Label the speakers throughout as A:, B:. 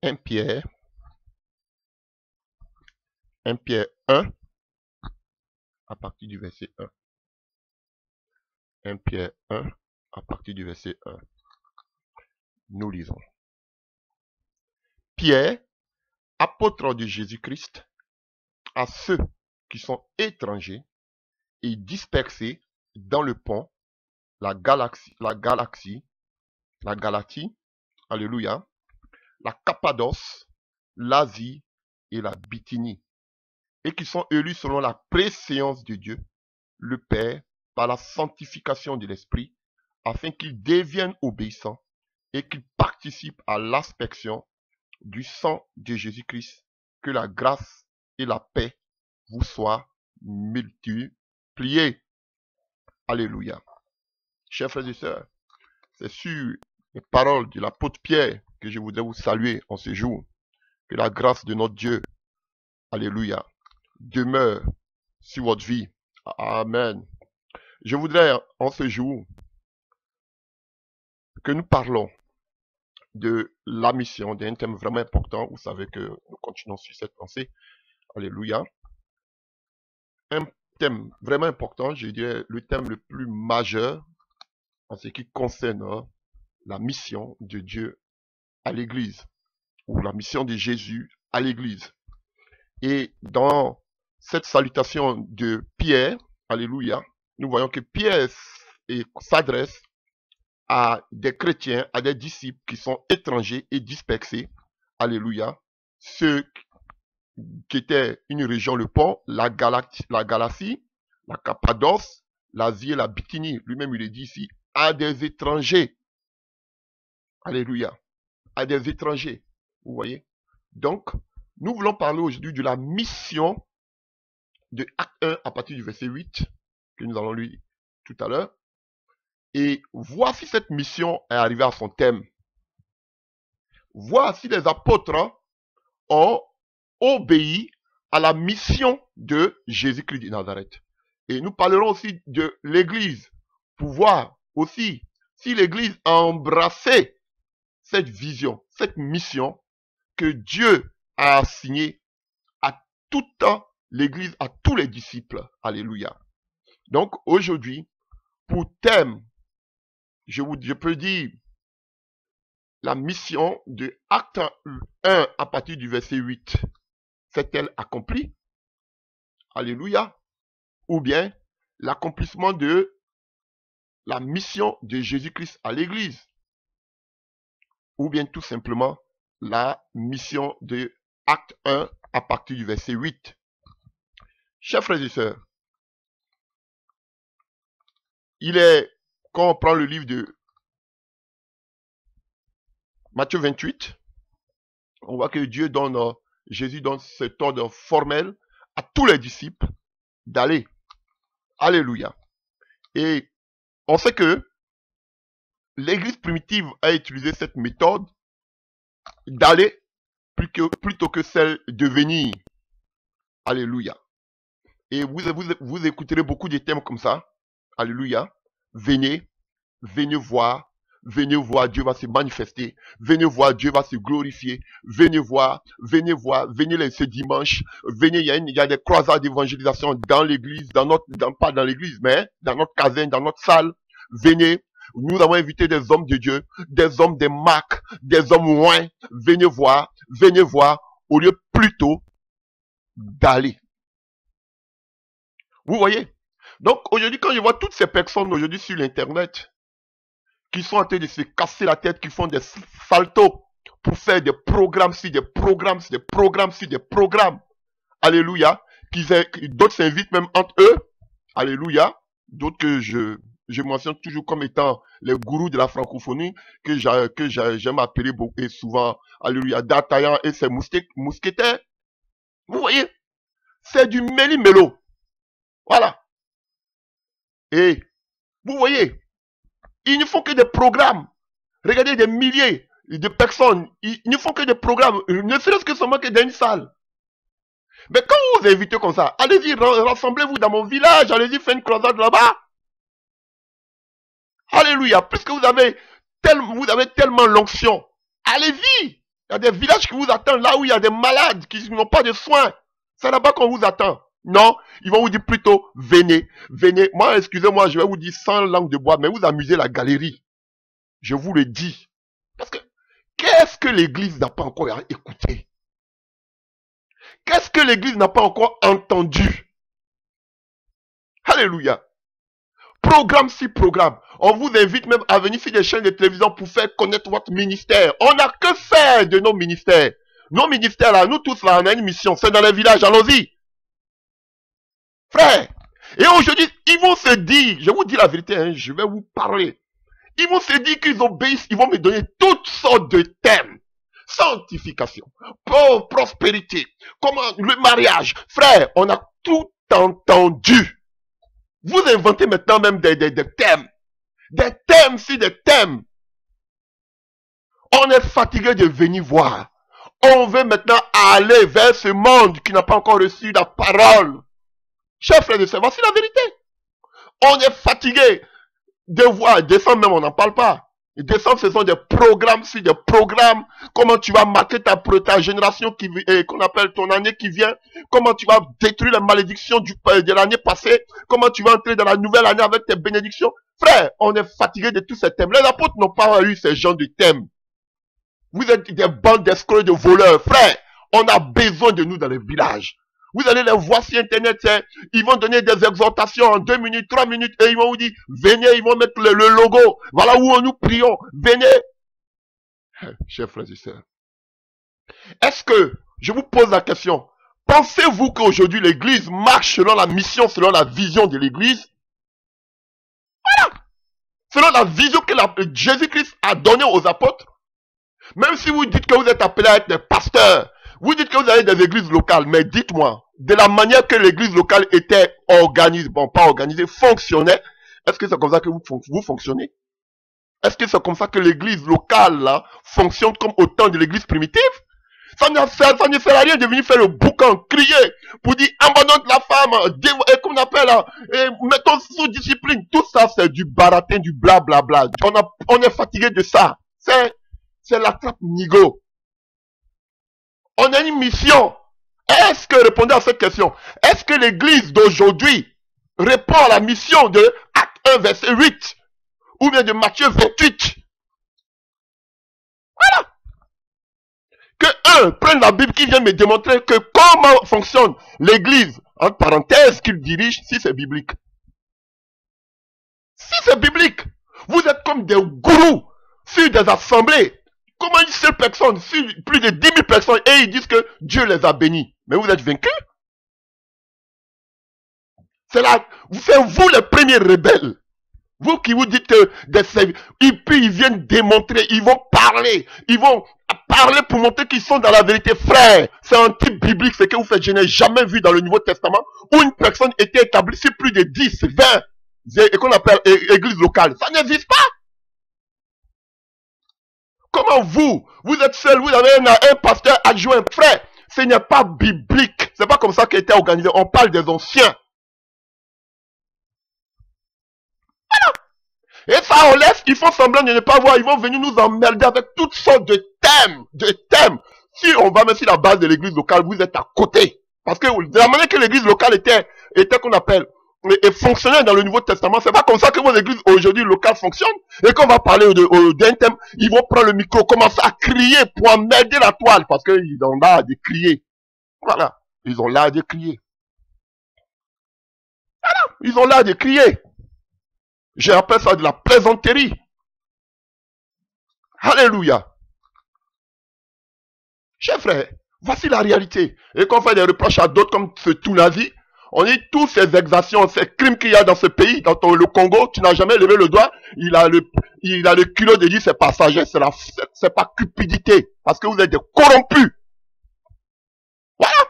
A: 1 Pierre 1 à partir du verset 1. 1 Pierre 1 à partir du verset 1. Nous lisons. Pierre, apôtre de Jésus-Christ, à ceux qui sont étrangers et dispersés dans le pont, la Galatie, alléluia, la Cappadoce, l'Asie et la Bithynie, et qui sont élus selon la préséance de Dieu, le Père, par la sanctification de l'Esprit, afin qu'ils deviennent obéissants et qu'ils participent à l'aspersion du sang de Jésus-Christ. Que la grâce et la paix vous soient multipliées. Alléluia. Chers frères et sœurs, c'est sur les paroles de l'apôtre Pierre que je voudrais vous saluer en ce jour. Que la grâce de notre Dieu, alléluia, demeure sur votre vie. Amen. Je voudrais en ce jour que nous parlons de la mission, d'un thème vraiment important. Vous savez que nous continuons sur cette pensée. Alléluia. Un thème vraiment important, je dirais le thème le plus majeur en ce qui concerne la mission de Dieu à l'Église, ou la mission de Jésus à l'Église. Et dans cette salutation de Pierre, alléluia, nous voyons que Pierre s'adresse à des chrétiens, à des disciples qui sont étrangers et dispersés, alléluia, ceux qui étaient une région, le pont, la Galatie, la Cappadoce, l'Asie et la Bithynie. Lui-même, il est dit ici, à des étrangers. Alléluia. À des étrangers. Vous voyez? Donc, nous voulons parler aujourd'hui de la mission de Acte 1 à partir du verset 8, que nous allons lire tout à l'heure. Et voir si cette mission est arrivée à son thème. Voir si les apôtres ont obéi à la mission de Jésus-Christ de Nazareth. Et nous parlerons aussi de l'Église, pour voir aussi si l'Église a embrassé cette vision, cette mission que Dieu a assignée à toute l'Église, à tous les disciples. Alléluia. Donc aujourd'hui, pour thème, je peux dire la mission de Acte 1 à partir du verset 8. S'est-elle accomplie? Alléluia. Ou bien l'accomplissement de la mission de Jésus-Christ à l'Église. Ou bien tout simplement la mission de Acte 1 à partir du verset 8. Chers frères et sœurs, quand on prend le livre de Matthieu 28, on voit que Jésus donne cet ordre formel à tous les disciples d'aller. Alléluia. Et on sait que l'Église primitive a utilisé cette méthode d'aller plutôt que celle de venir. Alléluia. Et vous écouterez beaucoup de thèmes comme ça. Alléluia. Venez voir. Venez voir, Dieu va se manifester. Venez voir, Dieu va se glorifier. Venez voir, venez ce dimanche. Venez, il y a des croisades d'évangélisation dans l'église, pas dans l'église, mais dans notre caserne, dans notre salle. Venez, nous avons invité des hommes de Dieu, des hommes des marques, des hommes loin. Venez voir, au lieu plutôt d'aller. Vous voyez? Donc aujourd'hui, quand je vois toutes ces personnes aujourd'hui sur l'internet, qui sont en train de se casser la tête, qui font des saltos pour faire des programmes sur des programmes, sur des programmes, sur des programmes. Alléluia. D'autres s'invitent même entre eux. Alléluia. D'autres que je mentionne toujours comme étant les gourous de la francophonie, que j'aime appeler beaucoup et souvent, alléluia, D'Artagnan et ses mousquetaires. Vous voyez? C'est du méli-mélo. Voilà. Et vous voyez? Ils ne font que des programmes. Regardez des milliers de personnes. Ils ne font que des programmes. Ne serait-ce que seulement que dans une salle. Mais quand vous vous invitez comme ça, allez-y, rassemblez-vous dans mon village. Allez-y, faites une croisade là-bas. Alléluia. Puisque vous avez tellement l'onction. Allez-y. Il y a des villages qui vous attendent là où il y a des malades qui n'ont pas de soins. C'est là-bas qu'on vous attend. Non, ils vont vous dire plutôt, venez, venez. Moi, excusez-moi, je vais vous dire sans langue de bois, mais vous amusez la galerie. Je vous le dis. Parce que, qu'est-ce que l'église n'a pas encore écouté? Qu'est-ce que l'église n'a pas encore entendu? Alléluia. Programme sur programme. On vous invite même à venir sur des chaînes de télévision pour faire connaître votre ministère. On n'a que faire de nos ministères. Nos ministères là, nous tous là, on a une mission. C'est dans les villages, allons-y. Frère. Et aujourd'hui, ils vont se dire, je vous dis la vérité, hein, je vais vous parler. Ils vont se dire qu'ils obéissent, ils vont me donner toutes sortes de thèmes. Sanctification, prospérité, comment le mariage. Frère, on a tout entendu. Vous inventez maintenant même des thèmes. Des thèmes sur des thèmes. On est fatigué de venir voir. On veut maintenant aller vers ce monde qui n'a pas encore reçu la parole. Chers frères et sœurs, voici la vérité. On est fatigué de voir, descendre même, on n'en parle pas. Descendre, ce sont des programmes sur des programmes. Comment tu vas marquer ta génération qu'on appelle ton année qui vient. Comment tu vas détruire la malédiction de l'année passée. Comment tu vas entrer dans la nouvelle année avec tes bénédictions. Frère, on est fatigué de tous ces thèmes. Les apôtres n'ont pas eu ce genre de thèmes. Vous êtes des bandes d'escrocs et de voleurs. Frère, on a besoin de nous dans les villages. Vous allez les voir sur Internet, ils vont donner des exhortations en 2 minutes, 3 minutes, et ils vont vous dire, venez, ils vont mettre le logo. Voilà où nous prions. Venez. Chers frères et sœurs, est-ce que, je vous pose la question, pensez-vous qu'aujourd'hui l'église marche selon la mission, selon la vision de l'église? Voilà. Selon la vision que Jésus-Christ a donnée aux apôtres. Même si vous dites que vous êtes appelés à être des pasteurs, vous dites que vous avez des églises locales, mais dites-moi, de la manière que l'église locale était organisée, bon, pas organisée, fonctionnait, est-ce que c'est comme ça que vous fonctionnez? Est-ce que c'est comme ça que l'église locale, là, fonctionne comme au temps de l'église primitive? Ça ne sert à rien de venir faire le boucan, crier, pour dire, abandonne la femme, et qu'on appelle, mettons sous discipline. Tout ça, c'est du baratin, du blablabla. On est fatigué de ça. C'est la trappe nigo. On a une mission. Est-ce que, répondez à cette question, est-ce que l'église d'aujourd'hui répond à la mission de Acte 1, verset 8, ou bien de Matthieu 28? Voilà. Que prenne la Bible qui vient me démontrer que comment fonctionne l'église, entre parenthèses, qu'il dirige, si c'est biblique. Si c'est biblique, vous êtes comme des gourous sur des assemblées. Comment une seule personne, sur plus de 10 000 personnes, et ils disent que Dieu les a bénis. Mais vous êtes vaincus. C'est vous les premiers rebelles. Vous qui vous dites que et puis ils viennent démontrer, ils vont parler pour montrer qu'ils sont dans la vérité. Frère, c'est un type biblique, ce que vous faites. Je n'ai jamais vu dans le Nouveau Testament où une personne était établie sur plus de 10, 20, et qu'on appelle église locale. Ça n'existe pas. Comment vous êtes seul, vous avez un pasteur adjoint, frère, ce n'est pas biblique. C'est pas comme ça qu'il était organisé. On parle des anciens. Voilà. Et ça, on laisse, ils font semblant de ne pas voir. Ils vont venir nous emmerder avec toutes sortes de thèmes. Si on va mettre sur la base de l'église locale, vous êtes à côté. Parce que de la manière que l'église locale était qu'on appelle, et fonctionnait dans le Nouveau Testament, c'est pas comme ça que vos églises aujourd'hui locales fonctionnent. Et quand on va parler d'un thème, ils vont prendre le micro, commencer à crier pour emmerder la toile, parce qu'ils ont l'air de crier. Voilà, ils ont l'air de crier. Voilà, ils ont l'air de crier. J'appelle ça de la plaisanterie. Alléluia. Chers frères, voici la réalité. Et quand on fait des reproches à d'autres comme ce Tounazi, on dit tous ces exactions, ces crimes qu'il y a dans ce pays, dans le Congo, tu n'as jamais levé le doigt, il a le culot de dire c'est passager, c'est pas cupidité, parce que vous êtes des corrompus. Voilà.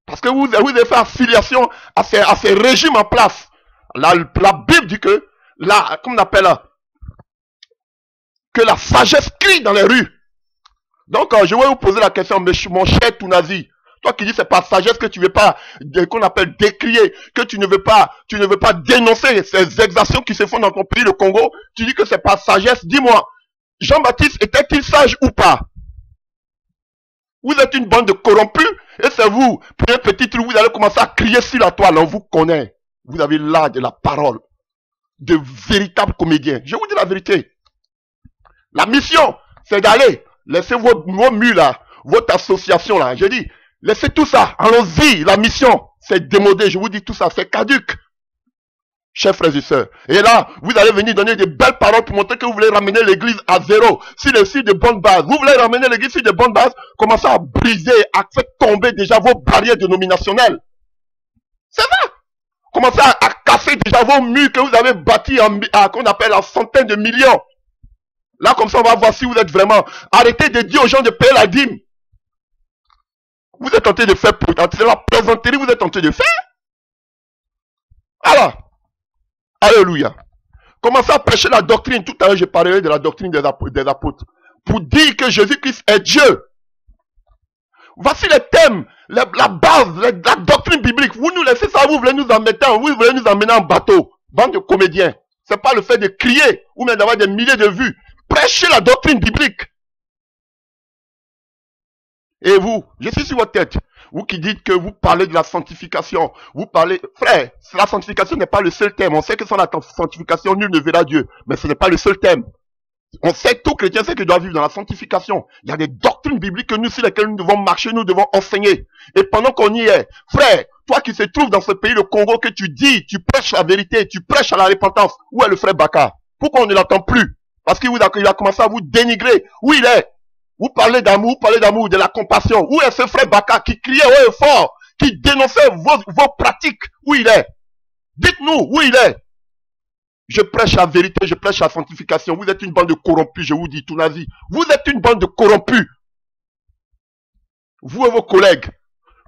A: Parce que vous avez fait affiliation à ces régimes en place. La Bible dit que, comment on appelle ça, que la sagesse crie dans les rues. Donc, je vais vous poser la question, mon cher Tounazi. Toi qui dis c'est pas sagesse que tu veux pas, qu'on appelle décrier, que tu ne veux pas dénoncer ces exactions qui se font dans ton pays, le Congo. Tu dis que c'est pas sagesse. Dis-moi, Jean-Baptiste était-il sage ou pas? Vous êtes une bande de corrompus et c'est vous, pour un petit truc, vous allez commencer à crier sur la toile. On vous connaît. Vous avez l'art de la parole. De véritables comédiens. Je vous dis la vérité. La mission, c'est d'aller. Laissez vos murs là, votre association là. Je dis, laissez tout ça. Allons-y. La mission, c'est démodé. Je vous dis tout ça, c'est caduc. Chers frères et sœurs. Et là, vous allez venir donner des belles paroles pour montrer que vous voulez ramener l'église à zéro. Sur de bonnes bases. Vous voulez ramener l'église sur de bonnes bases. Commencez à briser, à faire tomber déjà vos barrières dénominationnelles. C'est ça. Commencez à casser déjà vos murs que vous avez bâtis qu'on appelle en centaines de millions. Là, comme ça, on va voir si vous êtes vraiment... Arrêtez de dire aux gens de payer la dîme. Vous êtes tenté de faire... C'est la plaisanterie que vous êtes tenté de faire. Alors, alléluia. Commencez à prêcher la doctrine. Tout à l'heure, je parlais de la doctrine des apôtres. Pour dire que Jésus-Christ est Dieu. Voici les thèmes, la base, la doctrine biblique. Vous nous laissez ça, vous voulez nous emmener en bateau. Bande de comédiens. C'est pas le fait de crier ou même d'avoir des milliers de vues. Prêchez la doctrine biblique. Et vous, je suis sur votre tête. Vous qui dites que vous parlez de la sanctification. Vous parlez, frère, la sanctification n'est pas le seul thème. On sait que sans la sanctification, nul ne verra Dieu. Mais ce n'est pas le seul thème. On sait que tout chrétien sait qu'il doit vivre dans la sanctification. Il y a des doctrines bibliques que nous, sur lesquelles nous devons marcher, nous devons enseigner. Et pendant qu'on y est, frère, toi qui se trouves dans ce pays, le Congo, que tu dis, tu prêches la vérité, tu prêches à la repentance, où est le frère Baka? Pourquoi on ne l'entend plus? Parce qu'il a commencé à vous dénigrer. Où il est? Vous parlez d'amour, de la compassion. Où est ce frère Baka qui criait haut et fort, qui dénonçait vos pratiques? Où il est? Dites-nous où il est. Je prêche la vérité, je prêche la sanctification. Vous êtes une bande de corrompus, je vous dis, tout nazi. Vous êtes une bande de corrompus. Vous et vos collègues.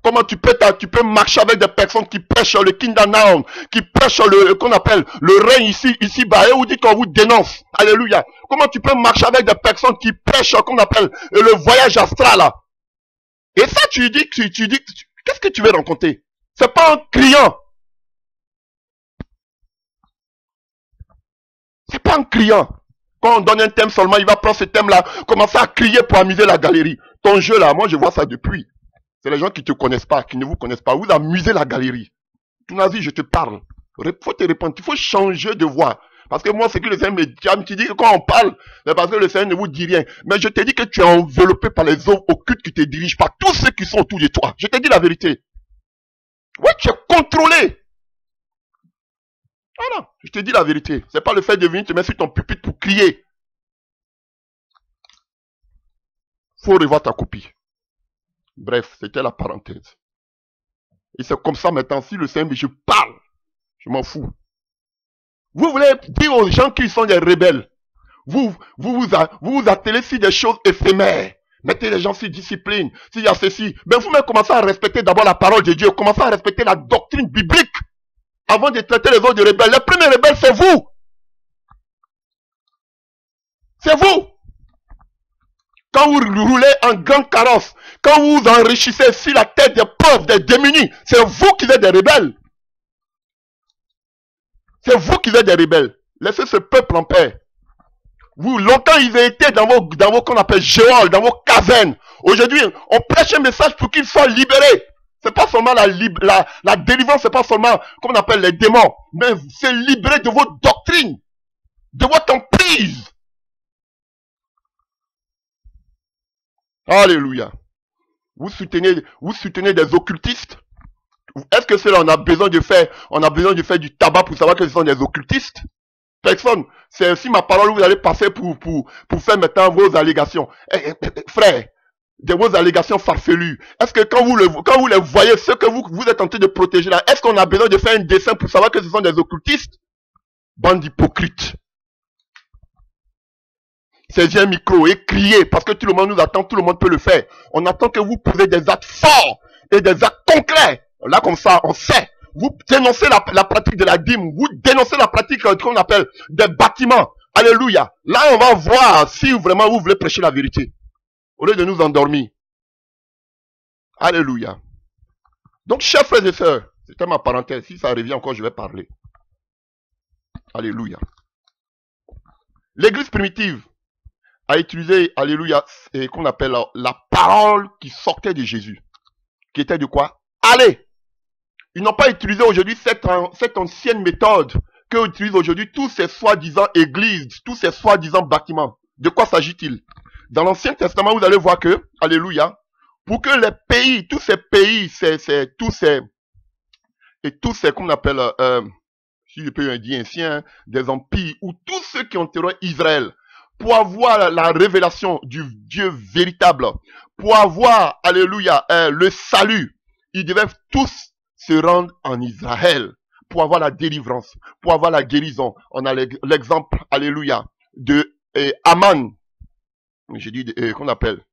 A: Comment tu peux marcher avec des personnes qui prêchent le Kindernaum, qui prêchent qu'on appelle le règne ici-bas, et vous dites qu'on vous dénonce. Alléluia. Comment tu peux marcher avec des personnes qui prêchent qu'on appelle le voyage astral, là? Et ça, tu dis, qu'est-ce que tu veux rencontrer? C'est pas un client. C'est pas un client. Quand on donne un thème seulement, il va prendre ce thème-là, commencer à crier pour amuser la galerie. Ton jeu là, moi je vois ça depuis. C'est les gens qui ne te connaissent pas, qui ne vous connaissent pas. Vous amusez la galerie. Tout nazi, je te parle. Il faut te répondre. Il faut changer de voix. Parce que moi, c'est que le Seigneur me dit, tu dis que quand on parle, c'est parce que le Seigneur ne vous dit rien. Mais je te dis que tu es enveloppé par les œuvres occultes qui te dirigent, par tous ceux qui sont autour de toi. Je te dis la vérité. Oui, tu es contrôlé. Voilà, je te dis la vérité. C'est pas le fait de venir te mettre sur ton pupitre pour crier. Faut revoir ta copie. Bref, c'était la parenthèse. Et c'est comme ça maintenant, si le Seigneur, je parle, je m'en fous. Vous voulez dire aux gens qu'ils sont des rebelles. Vous vous attelez sur des choses éphémères. Mettez les gens sur discipline, s'il y a ceci. Mais vous-même commencez à respecter d'abord la parole de Dieu. Commencez à respecter la doctrine biblique. Avant de traiter les autres de rebelles. Les premiers rebelles, c'est vous. C'est vous. Quand vous roulez en grande carrosse, quand vous vous enrichissez sur la tête des pauvres, des démunis, c'est vous qui êtes des rebelles. C'est vous qui êtes des rebelles. Laissez ce peuple en paix. Vous, longtemps, ils étaient dans vos qu'on appelle géoles, dans vos cavernes. Aujourd'hui, on prêche un message pour qu'ils soient libérés. C'est pas seulement la délivrance, c'est pas seulement, comme on appelle les démons, mais c'est libérer de vos doctrines, de votre emprise. Alléluia. Vous soutenez des occultistes. Est-ce que cela on a besoin de faire du tabac pour savoir que ce sont des occultistes? Personne. C'est aussi ma parole où vous allez passer pour faire maintenant vos allégations. Frère, de vos allégations farfelues. Est-ce que quand vous les voyez, ceux que vous êtes en train de protéger là, est-ce qu'on a besoin de faire un dessin pour savoir que ce sont des occultistes? Bande d'hypocrites. Saisissez un micro et criez, parce que tout le monde nous attend, tout le monde peut le faire. On attend que vous posez des actes forts et des actes concrets. Là, comme ça, on sait. Vous dénoncez la pratique de la dîme. Vous dénoncez la pratique qu'on appelle des bâtiments. Alléluia. Là, on va voir si vraiment vous voulez prêcher la vérité. Au lieu de nous endormir. Alléluia. Donc, chers frères et sœurs, c'était ma parenthèse. Si ça revient encore, je vais parler. Alléluia. L'église primitive a utilisé, alléluia, qu'on appelle la parole qui sortait de Jésus. Qui était de quoi? Allez! Ils n'ont pas utilisé aujourd'hui cette ancienne méthode que utilisent aujourd'hui tous ces soi-disant églises, tous ces soi-disant bâtiments. De quoi s'agit-il? Dans l'Ancien Testament, vous allez voir que, alléluia, pour que les pays, tous ces pays, tous ces qu'on appelle, si je peux dire ainsi, hein, des empires, ou tous ceux qui ont terrorisé Israël, pour avoir la révélation du Dieu véritable, pour avoir, alléluia, le salut, ils devaient tous se rendre en Israël pour avoir la délivrance, pour avoir la guérison. On a l'exemple, alléluia, de Aman, j'ai dit, qu'on appelle,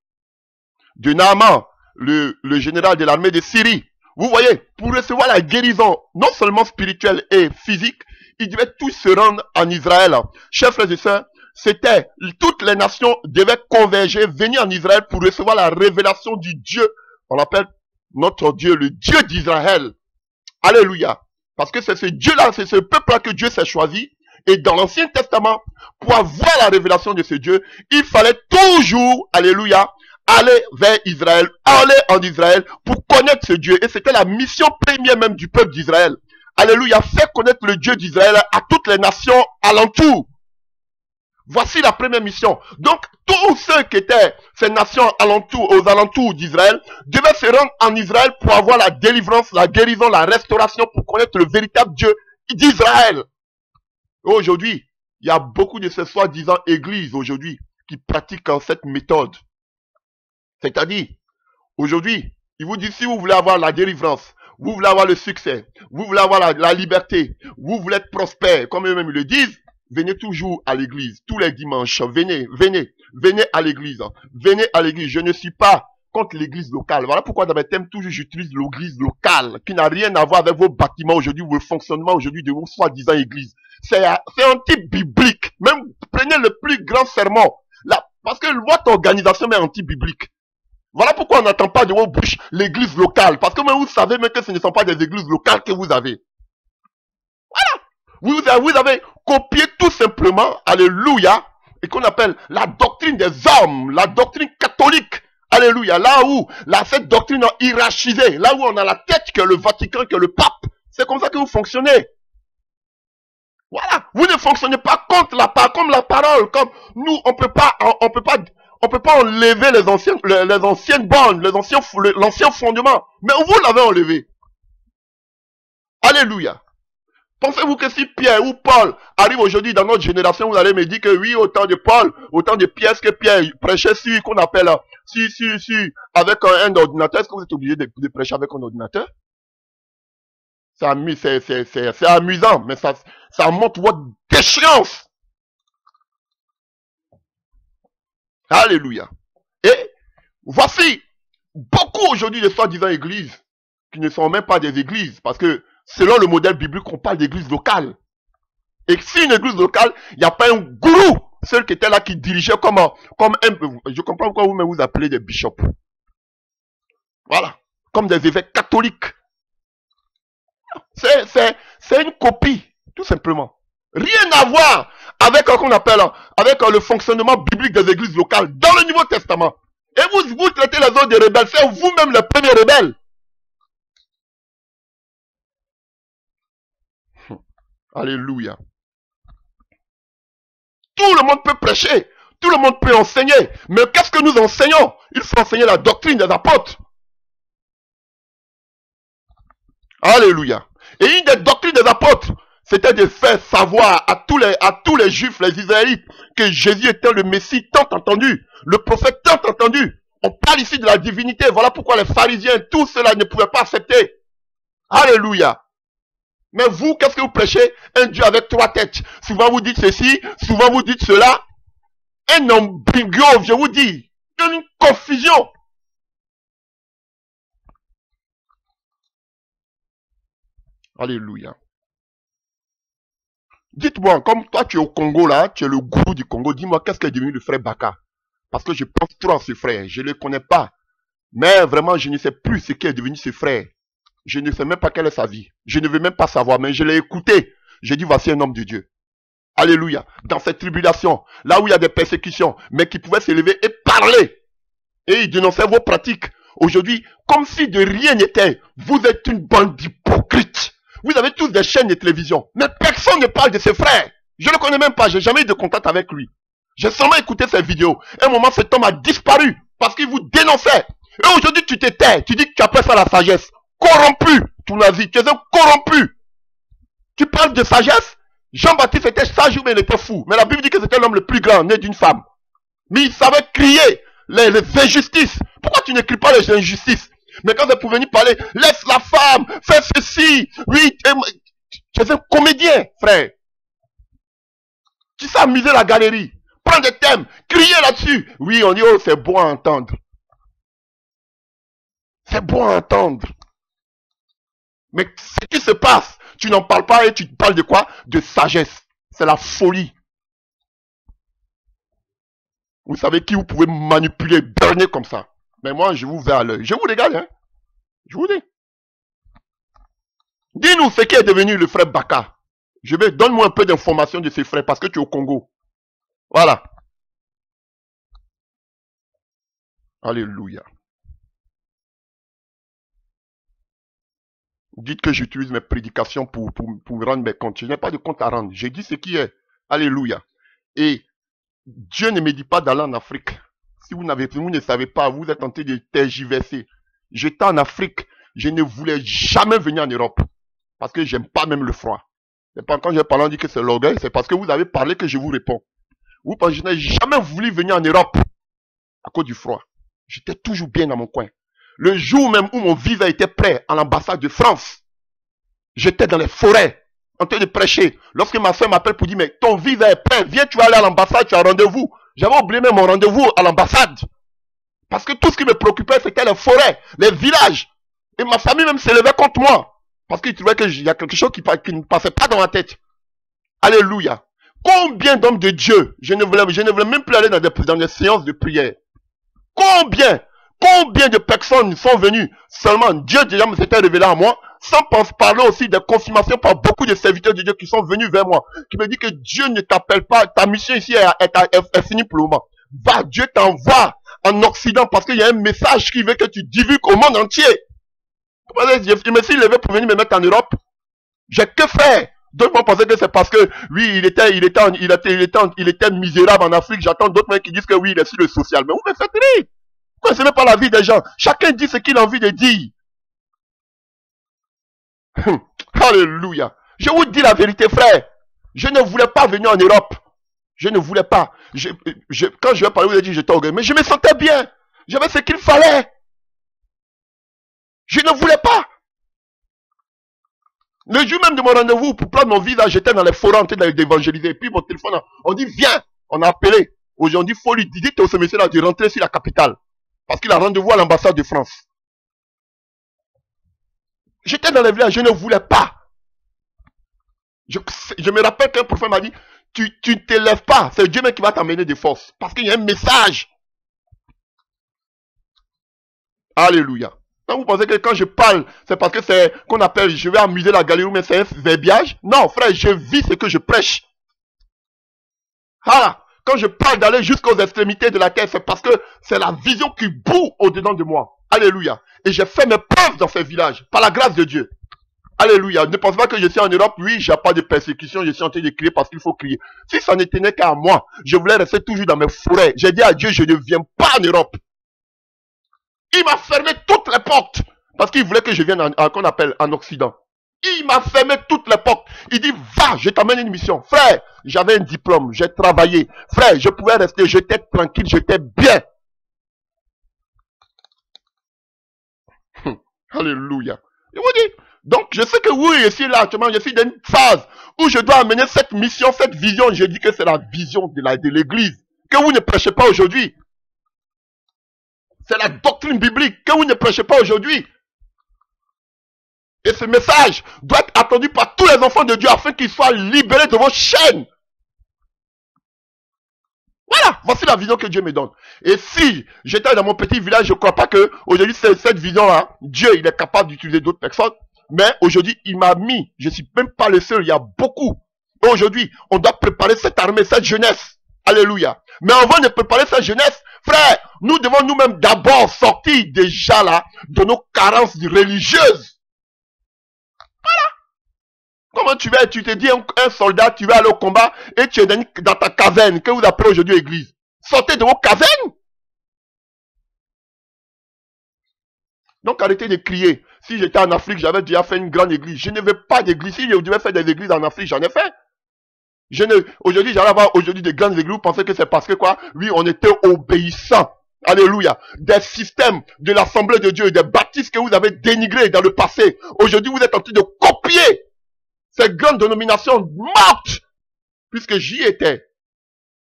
A: de Naaman, le général de l'armée de Syrie. Vous voyez, pour recevoir la guérison, non seulement spirituelle et physique, ils devaient tous se rendre en Israël. Chers frères et sœurs, c'était, toutes les nations devaient converger, venir en Israël pour recevoir la révélation du Dieu. On l'appelle notre Dieu, le Dieu d'Israël. Alléluia. Parce que c'est ce Dieu-là, c'est ce peuple-là que Dieu s'est choisi. Et dans l'Ancien Testament, pour avoir la révélation de ce Dieu, il fallait toujours, alléluia, aller vers Israël, aller en Israël pour connaître ce Dieu. Et c'était la mission première même du peuple d'Israël. Alléluia, faire connaître le Dieu d'Israël à toutes les nations alentour. Voici la première mission. Donc, tous ceux qui étaient ces nations aux alentours d'Israël devaient se rendre en Israël pour avoir la délivrance, la guérison, la restauration, pour connaître le véritable Dieu d'Israël. Aujourd'hui, il y a beaucoup de ces soi-disant églises aujourd'hui qui pratiquent cette méthode. C'est-à-dire, aujourd'hui, il vous dit si vous voulez avoir la délivrance, vous voulez avoir le succès, vous voulez avoir la liberté, vous voulez être prospère, comme eux-mêmes le disent, venez toujours à l'église, tous les dimanches, venez à l'église, venez à l'église. Je ne suis pas contre l'église locale. Voilà pourquoi dans mes thèmes, toujours j'utilise l'église locale, qui n'a rien à voir avec vos bâtiments aujourd'hui, ou le fonctionnement aujourd'hui de vos soi-disant églises. C'est anti-biblique. Même prenez le plus grand sermon, là, parce que votre organisation est anti-biblique. Voilà pourquoi on n'attend pas de vos bouches l'église locale, parce que même vous savez même que ce ne sont pas des églises locales que vous avez. Vous avez copié tout simplement, alléluia, et qu'on appelle la doctrine des hommes, la doctrine catholique, alléluia, là où cette doctrine est hiérarchisée, là où on a la tête que le Vatican, que le pape, c'est comme ça que vous fonctionnez. Voilà, vous ne fonctionnez pas contre la parole, comme la parole, comme nous, on peut pas enlever les anciennes bornes, l'ancien fondement, mais vous l'avez enlevé. Alléluia. Pensez-vous que si Pierre ou Paul arrive aujourd'hui dans notre génération, vous allez me dire que oui, autant de Paul, autant de Pierre, que Pierre prêchait sur, qu'on appelle, avec un ordinateur, est-ce que vous êtes obligé de prêcher avec un ordinateur? C'est amusant, mais ça montre votre déchéance. Alléluia. Et voici beaucoup aujourd'hui de soi-disant églises qui ne sont même pas des églises, parce que selon le modèle biblique, on parle d'église locale. Et si une église locale, il n'y a pas un gourou, celui qui était là, qui dirigeait comme un, je comprends pourquoi vous-même vous appelez des bishops. Voilà. Comme des évêques catholiques. C'est une copie, tout simplement. Rien à voir avec ce qu'on appelle, avec le fonctionnement biblique des églises locales dans le Nouveau Testament. Et vous traitez les autres de rebelles, c'est vous-même les premiers rebelles. Alléluia. Tout le monde peut prêcher, tout le monde peut enseigner, mais qu'est-ce que nous enseignons? Il faut enseigner la doctrine des apôtres. Alléluia. Et une des doctrines des apôtres, c'était de faire savoir à tous les juifs, les israélites, que Jésus était le Messie tant entendu, le prophète tant entendu. On parle ici de la divinité, voilà pourquoi les pharisiens, tout cela ne pouvaient pas accepter. Alléluia. Mais vous, qu'est-ce que vous prêchez? Un Dieu avec 3 têtes. Souvent vous dites ceci, souvent vous dites cela. Un embryo, je vous dis. Une confusion. Alléluia. Dites-moi, comme toi tu es au Congo là, tu es le gourou du Congo, dis-moi qu'est-ce qu'est devenu le frère Baka? Parce que je pense trop à ce frère, je ne le connais pas. Mais vraiment, je ne sais plus ce qu'est devenu ce frère. Je ne sais même pas quelle est sa vie. Je ne veux même pas savoir, mais je l'ai écouté. J'ai dit, voici un homme de Dieu. Alléluia. Dans cette tribulation, là où il y a des persécutions, mais qui pouvaient s'élever et parler. Et ils dénonçaient vos pratiques. Aujourd'hui, comme si de rien n'était, vous êtes une bande d'hypocrites. Vous avez tous des chaînes de télévision, mais personne ne parle de ses frères. Je ne le connais même pas, j'ai jamais eu de contact avec lui. J'ai seulement écouté ses vidéos. À un moment, cet homme a disparu parce qu'il vous dénonçait. Et aujourd'hui, tu te tais, tu dis que tu appelles ça la sagesse. Corrompu, tout nazi, tu es un corrompu. Tu parles de sagesse? Jean-Baptiste était sage ou bien il était fou. Mais la Bible dit que c'était l'homme le plus grand, né d'une femme. Mais il savait crier les injustices. Pourquoi tu n'écris pas les injustices? Mais quand c'est pour venir parler, laisse la femme, fais ceci. Oui, tu es un comédien, frère. Tu sais amuser la galerie. Prends des thèmes, crier là-dessus. Oui, on dit, oh, c'est bon à entendre. C'est bon à entendre. Mais ce qui se passe, tu n'en parles pas et tu parles de quoi? De sagesse. C'est la folie. Vous savez qui vous pouvez manipuler, berner comme ça. Mais moi, je vous vais à l'œil. Je vous regarde, hein. Je vous dis. Dis-nous ce qui est devenu le frère Baka. Donne-moi un peu d'informations de ces frères parce que tu es au Congo. Voilà. Alléluia. Dites que j'utilise mes prédications pour me rendre mes comptes. Je n'ai pas de compte à rendre. J'ai dit ce qui est. Alléluia. Et Dieu ne me dit pas d'aller en Afrique. Si vous ne savez pas, vous êtes en train de tergiverser. J'étais en Afrique. Je ne voulais jamais venir en Europe. Parce que j'aime pas même le froid. C'est pas quand j'ai parlé, on dit que c'est l'orgueil. C'est parce que vous avez parlé que je vous réponds. Vous pensez que je n'ai jamais voulu venir en Europe à cause du froid. J'étais toujours bien dans mon coin. Le jour même où mon visa était prêt à l'ambassade de France, j'étais dans les forêts en train de prêcher. Lorsque ma soeur m'appelle pour dire, mais ton visa est prêt, viens, tu vas aller à l'ambassade, tu as rendez-vous. J'avais oublié même mon rendez-vous à l'ambassade. Parce que tout ce qui me préoccupait, c'était les forêts, les villages. Et ma famille même s'élevait contre moi. Parce qu'ils trouvaient qu'il y a quelque chose qui ne passait pas dans ma tête. Alléluia. Combien d'hommes de Dieu, je ne voulais même plus aller dans des séances de prière. Combien de personnes sont venues? Seulement, Dieu déjà me s'était révélé à moi, sans parler aussi des confirmations par beaucoup de serviteurs de Dieu qui sont venus vers moi, qui me disent que Dieu ne t'appelle pas, ta mission ici est finie pour le moment. Va, Dieu t'envoie en Occident parce qu'il y a un message qui veut que tu divulgues au monde entier. Je me suis levé pour venir me mettre en Europe. J'ai que faire. D'autres vont penser que c'est parce que, oui, il était misérable en Afrique. J'attends d'autres mecs qui disent que oui, il est sur le social. Mais vous me faites rire. Vous ne connaissez même pas la vie des gens. Chacun dit ce qu'il a envie de dire. Alléluia. Je vous dis la vérité, frère. Je ne voulais pas venir en Europe. Je ne voulais pas. Quand je vais parler, vous avez dit que j'étais orgueilleux. Mais je me sentais bien. J'avais ce qu'il fallait. Je ne voulais pas. Le jour même de mon rendez-vous, pour prendre mon visa, j'étais dans les forêts en train d'évangéliser. Et puis mon téléphone, on dit viens. On a appelé. Aujourd'hui, il faut lui dire à ce monsieur-là de rentrer sur la capitale. Parce qu'il a rendez-vous à l'ambassade de France. J'étais dans les villages, je ne voulais pas. Je me rappelle qu'un prophète m'a dit, tu ne te lèves pas, c'est Dieu même qui va t'amener des forces. Parce qu'il y a un message. Alléluia. Quand vous pensez que quand je parle, c'est parce que c'est qu'on appelle, je vais amuser la galerie, mais c'est un verbiage. Non, frère, je vis ce que je prêche. Voilà. Quand je parle d'aller jusqu'aux extrémités de la terre, c'est parce que c'est la vision qui boue au-dedans de moi. Alléluia. Et j'ai fait mes preuves dans ces villages, par la grâce de Dieu. Alléluia. Ne pense pas que je suis en Europe. Oui, j'ai pas de persécution. Je suis en train de crier parce qu'il faut crier. Si ça ne tenait qu'à moi, je voulais rester toujours dans mes forêts. J'ai dit à Dieu, je ne viens pas en Europe. Il m'a fermé toutes les portes. Parce qu'il voulait que je vienne qu'on appelle en Occident. Il m'a fermé toutes les portes. Il dit, va, je t'amène une mission. Frère, j'avais un diplôme, j'ai travaillé. Frère, je pouvais rester, j'étais tranquille, j'étais bien. Alléluia. Je vous dis, donc je sais que oui, je suis là actuellement, je suis dans une phase où je dois amener cette mission, cette vision. Je dis que c'est la vision de l'église. Que vous ne prêchez pas aujourd'hui. C'est la doctrine biblique que vous ne prêchez pas aujourd'hui. Et ce message doit être attendu par tous les enfants de Dieu afin qu'ils soient libérés de vos chaînes. Voilà, voici la vision que Dieu me donne. Et si j'étais dans mon petit village, je ne crois pas que aujourd'hui cette vision-là, Dieu il est capable d'utiliser d'autres personnes. Mais aujourd'hui, il m'a mis, je ne suis même pas le seul, il y a beaucoup. Aujourd'hui, on doit préparer cette armée, cette jeunesse. Alléluia. Mais avant de préparer cette jeunesse, frère, nous devons nous-mêmes d'abord sortir déjà là de nos carences religieuses. Comment tu te dis un soldat, tu vas aller au combat et tu es dans ta caserne que vous appelez aujourd'hui église. Sortez de vos casernes. Donc arrêtez de crier. Si j'étais en Afrique, j'avais déjà fait une grande église. Je ne veux pas d'église. Si je devais faire des églises en Afrique, j'en ai fait. Aujourd'hui, j'allais avoir aujourd'hui des grandes églises. Vous pensez que c'est parce que quoi? Oui, on était obéissants. Alléluia. Des systèmes de l'Assemblée de Dieu, des baptistes que vous avez dénigrés dans le passé. Aujourd'hui, vous êtes en train de copier ces grandes dénominations mortes. Puisque j'y étais.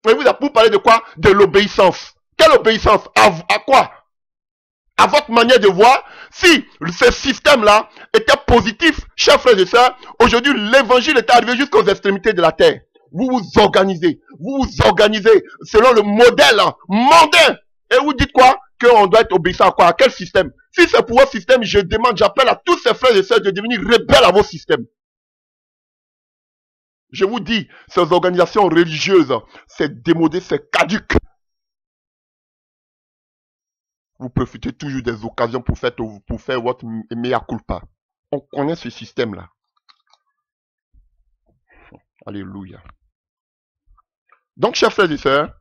A: Et vous parlez de quoi? De l'obéissance. Quelle obéissance? À quoi? À votre manière de voir. Si ce système-là était positif, chers frères et sœurs, aujourd'hui l'évangile est arrivé jusqu'aux extrémités de la terre. Vous vous organisez selon le modèle mondain. Et vous dites quoi? Qu'on doit être obéissant à quoi? À quel système? Si c'est pour votre système, j'appelle à tous ces frères et sœurs de devenir rebelles à vos systèmes. Je vous dis, ces organisations religieuses, c'est démodé, c'est caduque. Vous profitez toujours des occasions pour faire votre mea culpa. On connaît ce système-là. Alléluia. Donc, chers frères et sœurs,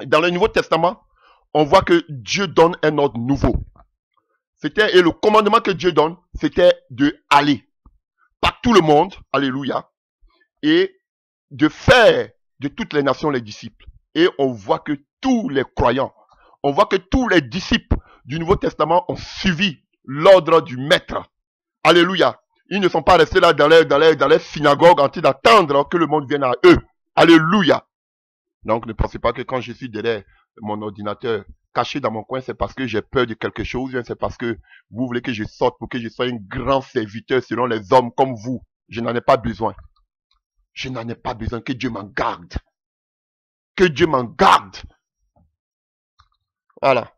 A: dans le Nouveau Testament, on voit que Dieu donne un ordre nouveau. Et le commandement que Dieu donne, c'était de aller par tout le monde, alléluia, et de faire de toutes les nations les disciples. Et on voit que tous les croyants, on voit que tous les disciples du Nouveau Testament ont suivi l'ordre du Maître. Alléluia. Ils ne sont pas restés là dans les synagogues en train d'attendre que le monde vienne à eux. Alléluia. Donc ne pensez pas que quand je suis derrière mon ordinateur caché dans mon coin, c'est parce que j'ai peur de quelque chose, c'est parce que vous voulez que je sorte pour que je sois un grand serviteur selon les hommes comme vous. Je n'en ai pas besoin. Je n'en ai pas besoin. Que Dieu m'en garde. Que Dieu m'en garde. Voilà.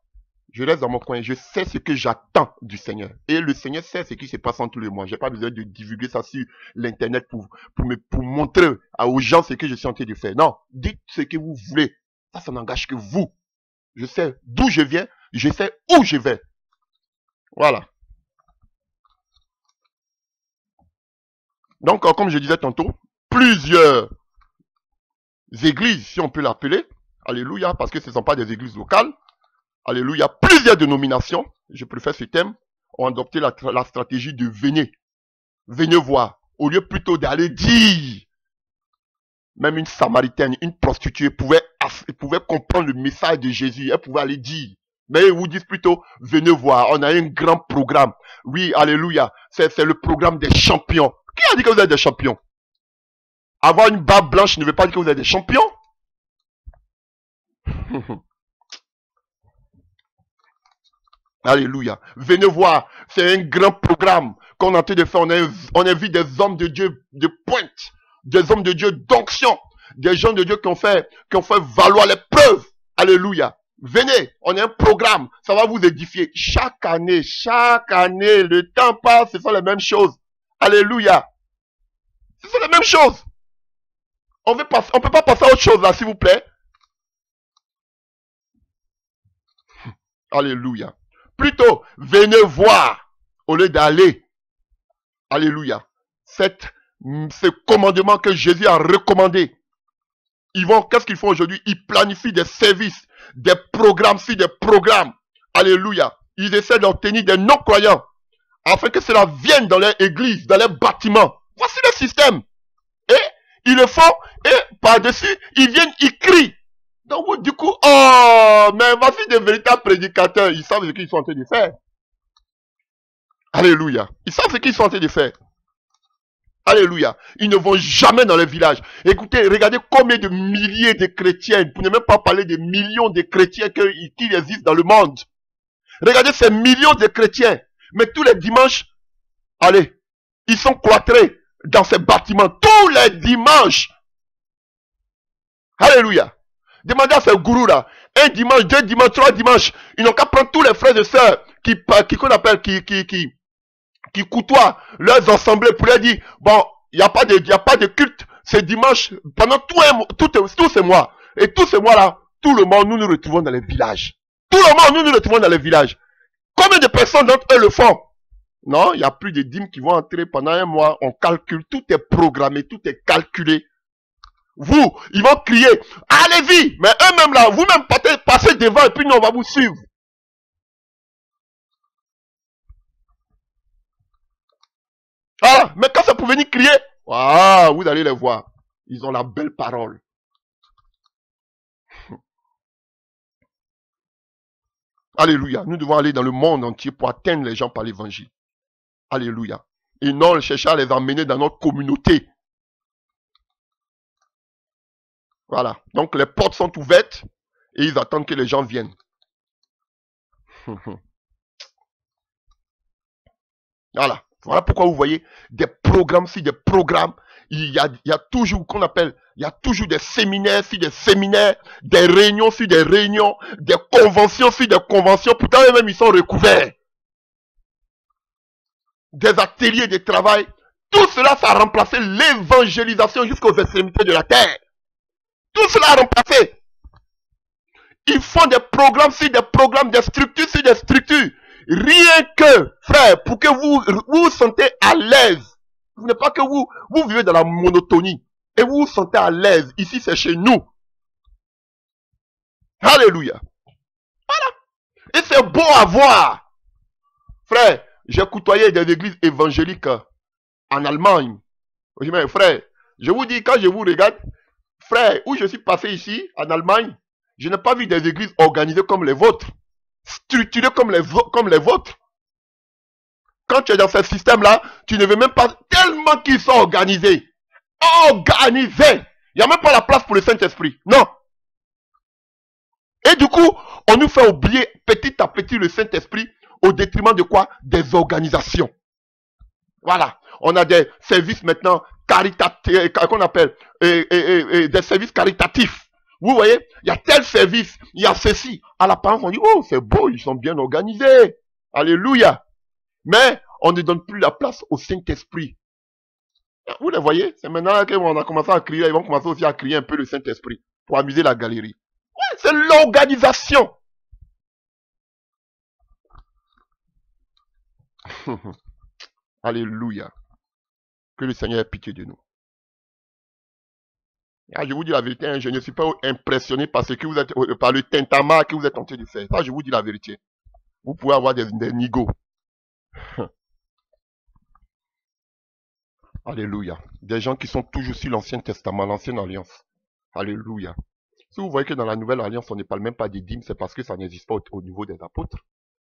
A: Je reste dans mon coin. Je sais ce que j'attends du Seigneur. Et le Seigneur sait ce qui se passe en tous les mois. Je n'ai pas besoin de divulguer ça sur l'internet pour montrer aux gens ce que je suis en train de faire. Non. Dites ce que vous voulez. Ça n'engage que vous. Je sais d'où je viens. Je sais où je vais. Voilà. Donc, comme je disais tantôt, plusieurs églises, si on peut l'appeler, alléluia, parce que ce ne sont pas des églises locales, alléluia, plusieurs dénominations, je préfère ce thème, ont adopté la stratégie de venez voir, au lieu plutôt d'aller dire. Même une Samaritaine, une prostituée pouvait comprendre le message de Jésus, elle pouvait aller dire. Mais ils vous disent plutôt, venez voir, on a un grand programme. Oui, alléluia, c'est le programme des champions. Qui a dit que vous êtes des champions? Avoir une barbe blanche ne veut pas dire que vous êtes des champions. Alléluia. Venez voir, c'est un grand programme qu'on est en train de faire. On a vu des hommes de Dieu de pointe, des hommes de Dieu d'onction, des gens de Dieu qui ont fait valoir les preuves. Alléluia. Venez, on a un programme, ça va vous édifier. Chaque année, le temps passe, ce sont les mêmes choses. Alléluia. Ce sont les mêmes choses. On peut pas passer à autre chose là, s'il vous plaît. Alléluia. Plutôt, venez voir au lieu d'aller. Alléluia. Ce commandement que Jésus a recommandé. Qu'est-ce qu'ils font aujourd'hui? Ils planifient des services, des programmes sur des programmes. Alléluia. Ils essaient d'obtenir des non-croyants afin que cela vienne dans leur église, dans leurs bâtiments. Voici le système. Et ils le font et par-dessus, ils viennent, ils crient. Donc du coup, oh, mais voici des véritables prédicateurs. Ils savent ce qu'ils sont en train de faire. Alléluia. Ils savent ce qu'ils sont en train de faire. Alléluia. Ils ne vont jamais dans les villages. Écoutez, regardez combien de milliers de chrétiens, pour ne même pas parler des millions de chrétiens qui existent dans le monde. Regardez ces millions de chrétiens. Mais tous les dimanches, allez, ils sont cloîtrés dans ces bâtiments. Tous les dimanches. Alléluia. Demandez à ces gourous là. Un dimanche, 2 dimanches, 3 dimanches. Ils n'ont qu'à prendre tous les frères et sœurs qui côtoient leurs assemblées pour leur dire, bon, il n'y a pas de culte c'est dimanche, pendant tous ces mois. Et tous ces mois-là, tout le monde, nous nous retrouvons dans les villages. Tout le monde, nous nous retrouvons dans les villages. Combien de personnes d'entre eux le font? Non, il y a plus de dîmes qui vont entrer pendant un mois. On calcule, tout est programmé, tout est calculé. Vous, ils vont crier, allez-y. Mais eux-mêmes là, vous-même passez devant et puis nous on va vous suivre. Ah, mais quand c'est pour venir crier, ah, vous allez les voir. Ils ont la belle parole. Alléluia. Nous devons aller dans le monde entier pour atteindre les gens par l'évangile. Alléluia. Et non chercher à les emmener dans notre communauté. Voilà. Donc les portes sont ouvertes et ils attendent que les gens viennent. Voilà. Voilà pourquoi vous voyez des programmes, si des programmes. Il y a toujours, qu'on appelle, il y a toujours des séminaires, si des séminaires, des réunions, si des réunions, des conventions, si des conventions. Pourtant, eux-mêmes, ils sont recouverts. Des ateliers de travail. Tout cela, ça a remplacé l'évangélisation jusqu'aux extrémités de la terre. Tout cela a remplacé. Ils font des programmes, si des programmes, des structures, si des structures. Rien que, frère, pour que vous vous sentez à l'aise. Ce n'est pas que vous vivez dans la monotonie. Et vous vous sentez à l'aise. Ici, c'est chez nous. Alléluia. Voilà. Et c'est beau à voir. Frère, j'ai côtoyé des églises évangéliques en Allemagne. Mais frère, je vous dis, quand je vous regarde, frère, où je suis passé ici, en Allemagne, je n'ai pas vu des églises organisées comme les vôtres. Structurées comme les vôtres. Quand tu es dans ce système-là, tu ne veux même pas, tellement qu'ils sont organisés. Organisés. Il n'y a même pas la place pour le Saint-Esprit. Non. Et du coup, on nous fait oublier petit à petit le Saint-Esprit au détriment de quoi? Des organisations. Voilà. On a des services maintenant caritatifs, qu'on appelle des services caritatifs. Vous voyez, il y a tel service, il y a ceci. À l'apparence, on dit, oh, c'est beau, ils sont bien organisés. Alléluia. Mais on ne donne plus la place au Saint-Esprit. Vous les voyez? C'est maintenant qu'on a commencé à crier, ils vont commencer aussi à crier un peu le Saint-Esprit pour amuser la galerie. Ouais, c'est l'organisation. Alléluia. Que le Seigneur ait pitié de nous. Ah, je vous dis la vérité, hein, je ne suis pas impressionné par ce que vous êtes, par le tintamarre que vous êtes en train de faire. Ça, je vous dis la vérité. Vous pouvez avoir des nigauds. Alléluia. Des gens qui sont toujours sur l'Ancien Testament, l'Ancienne Alliance. Alléluia. Si vous voyez que dans la Nouvelle Alliance, on ne parle même pas des dîmes, c'est parce que ça n'existe pas au niveau des apôtres.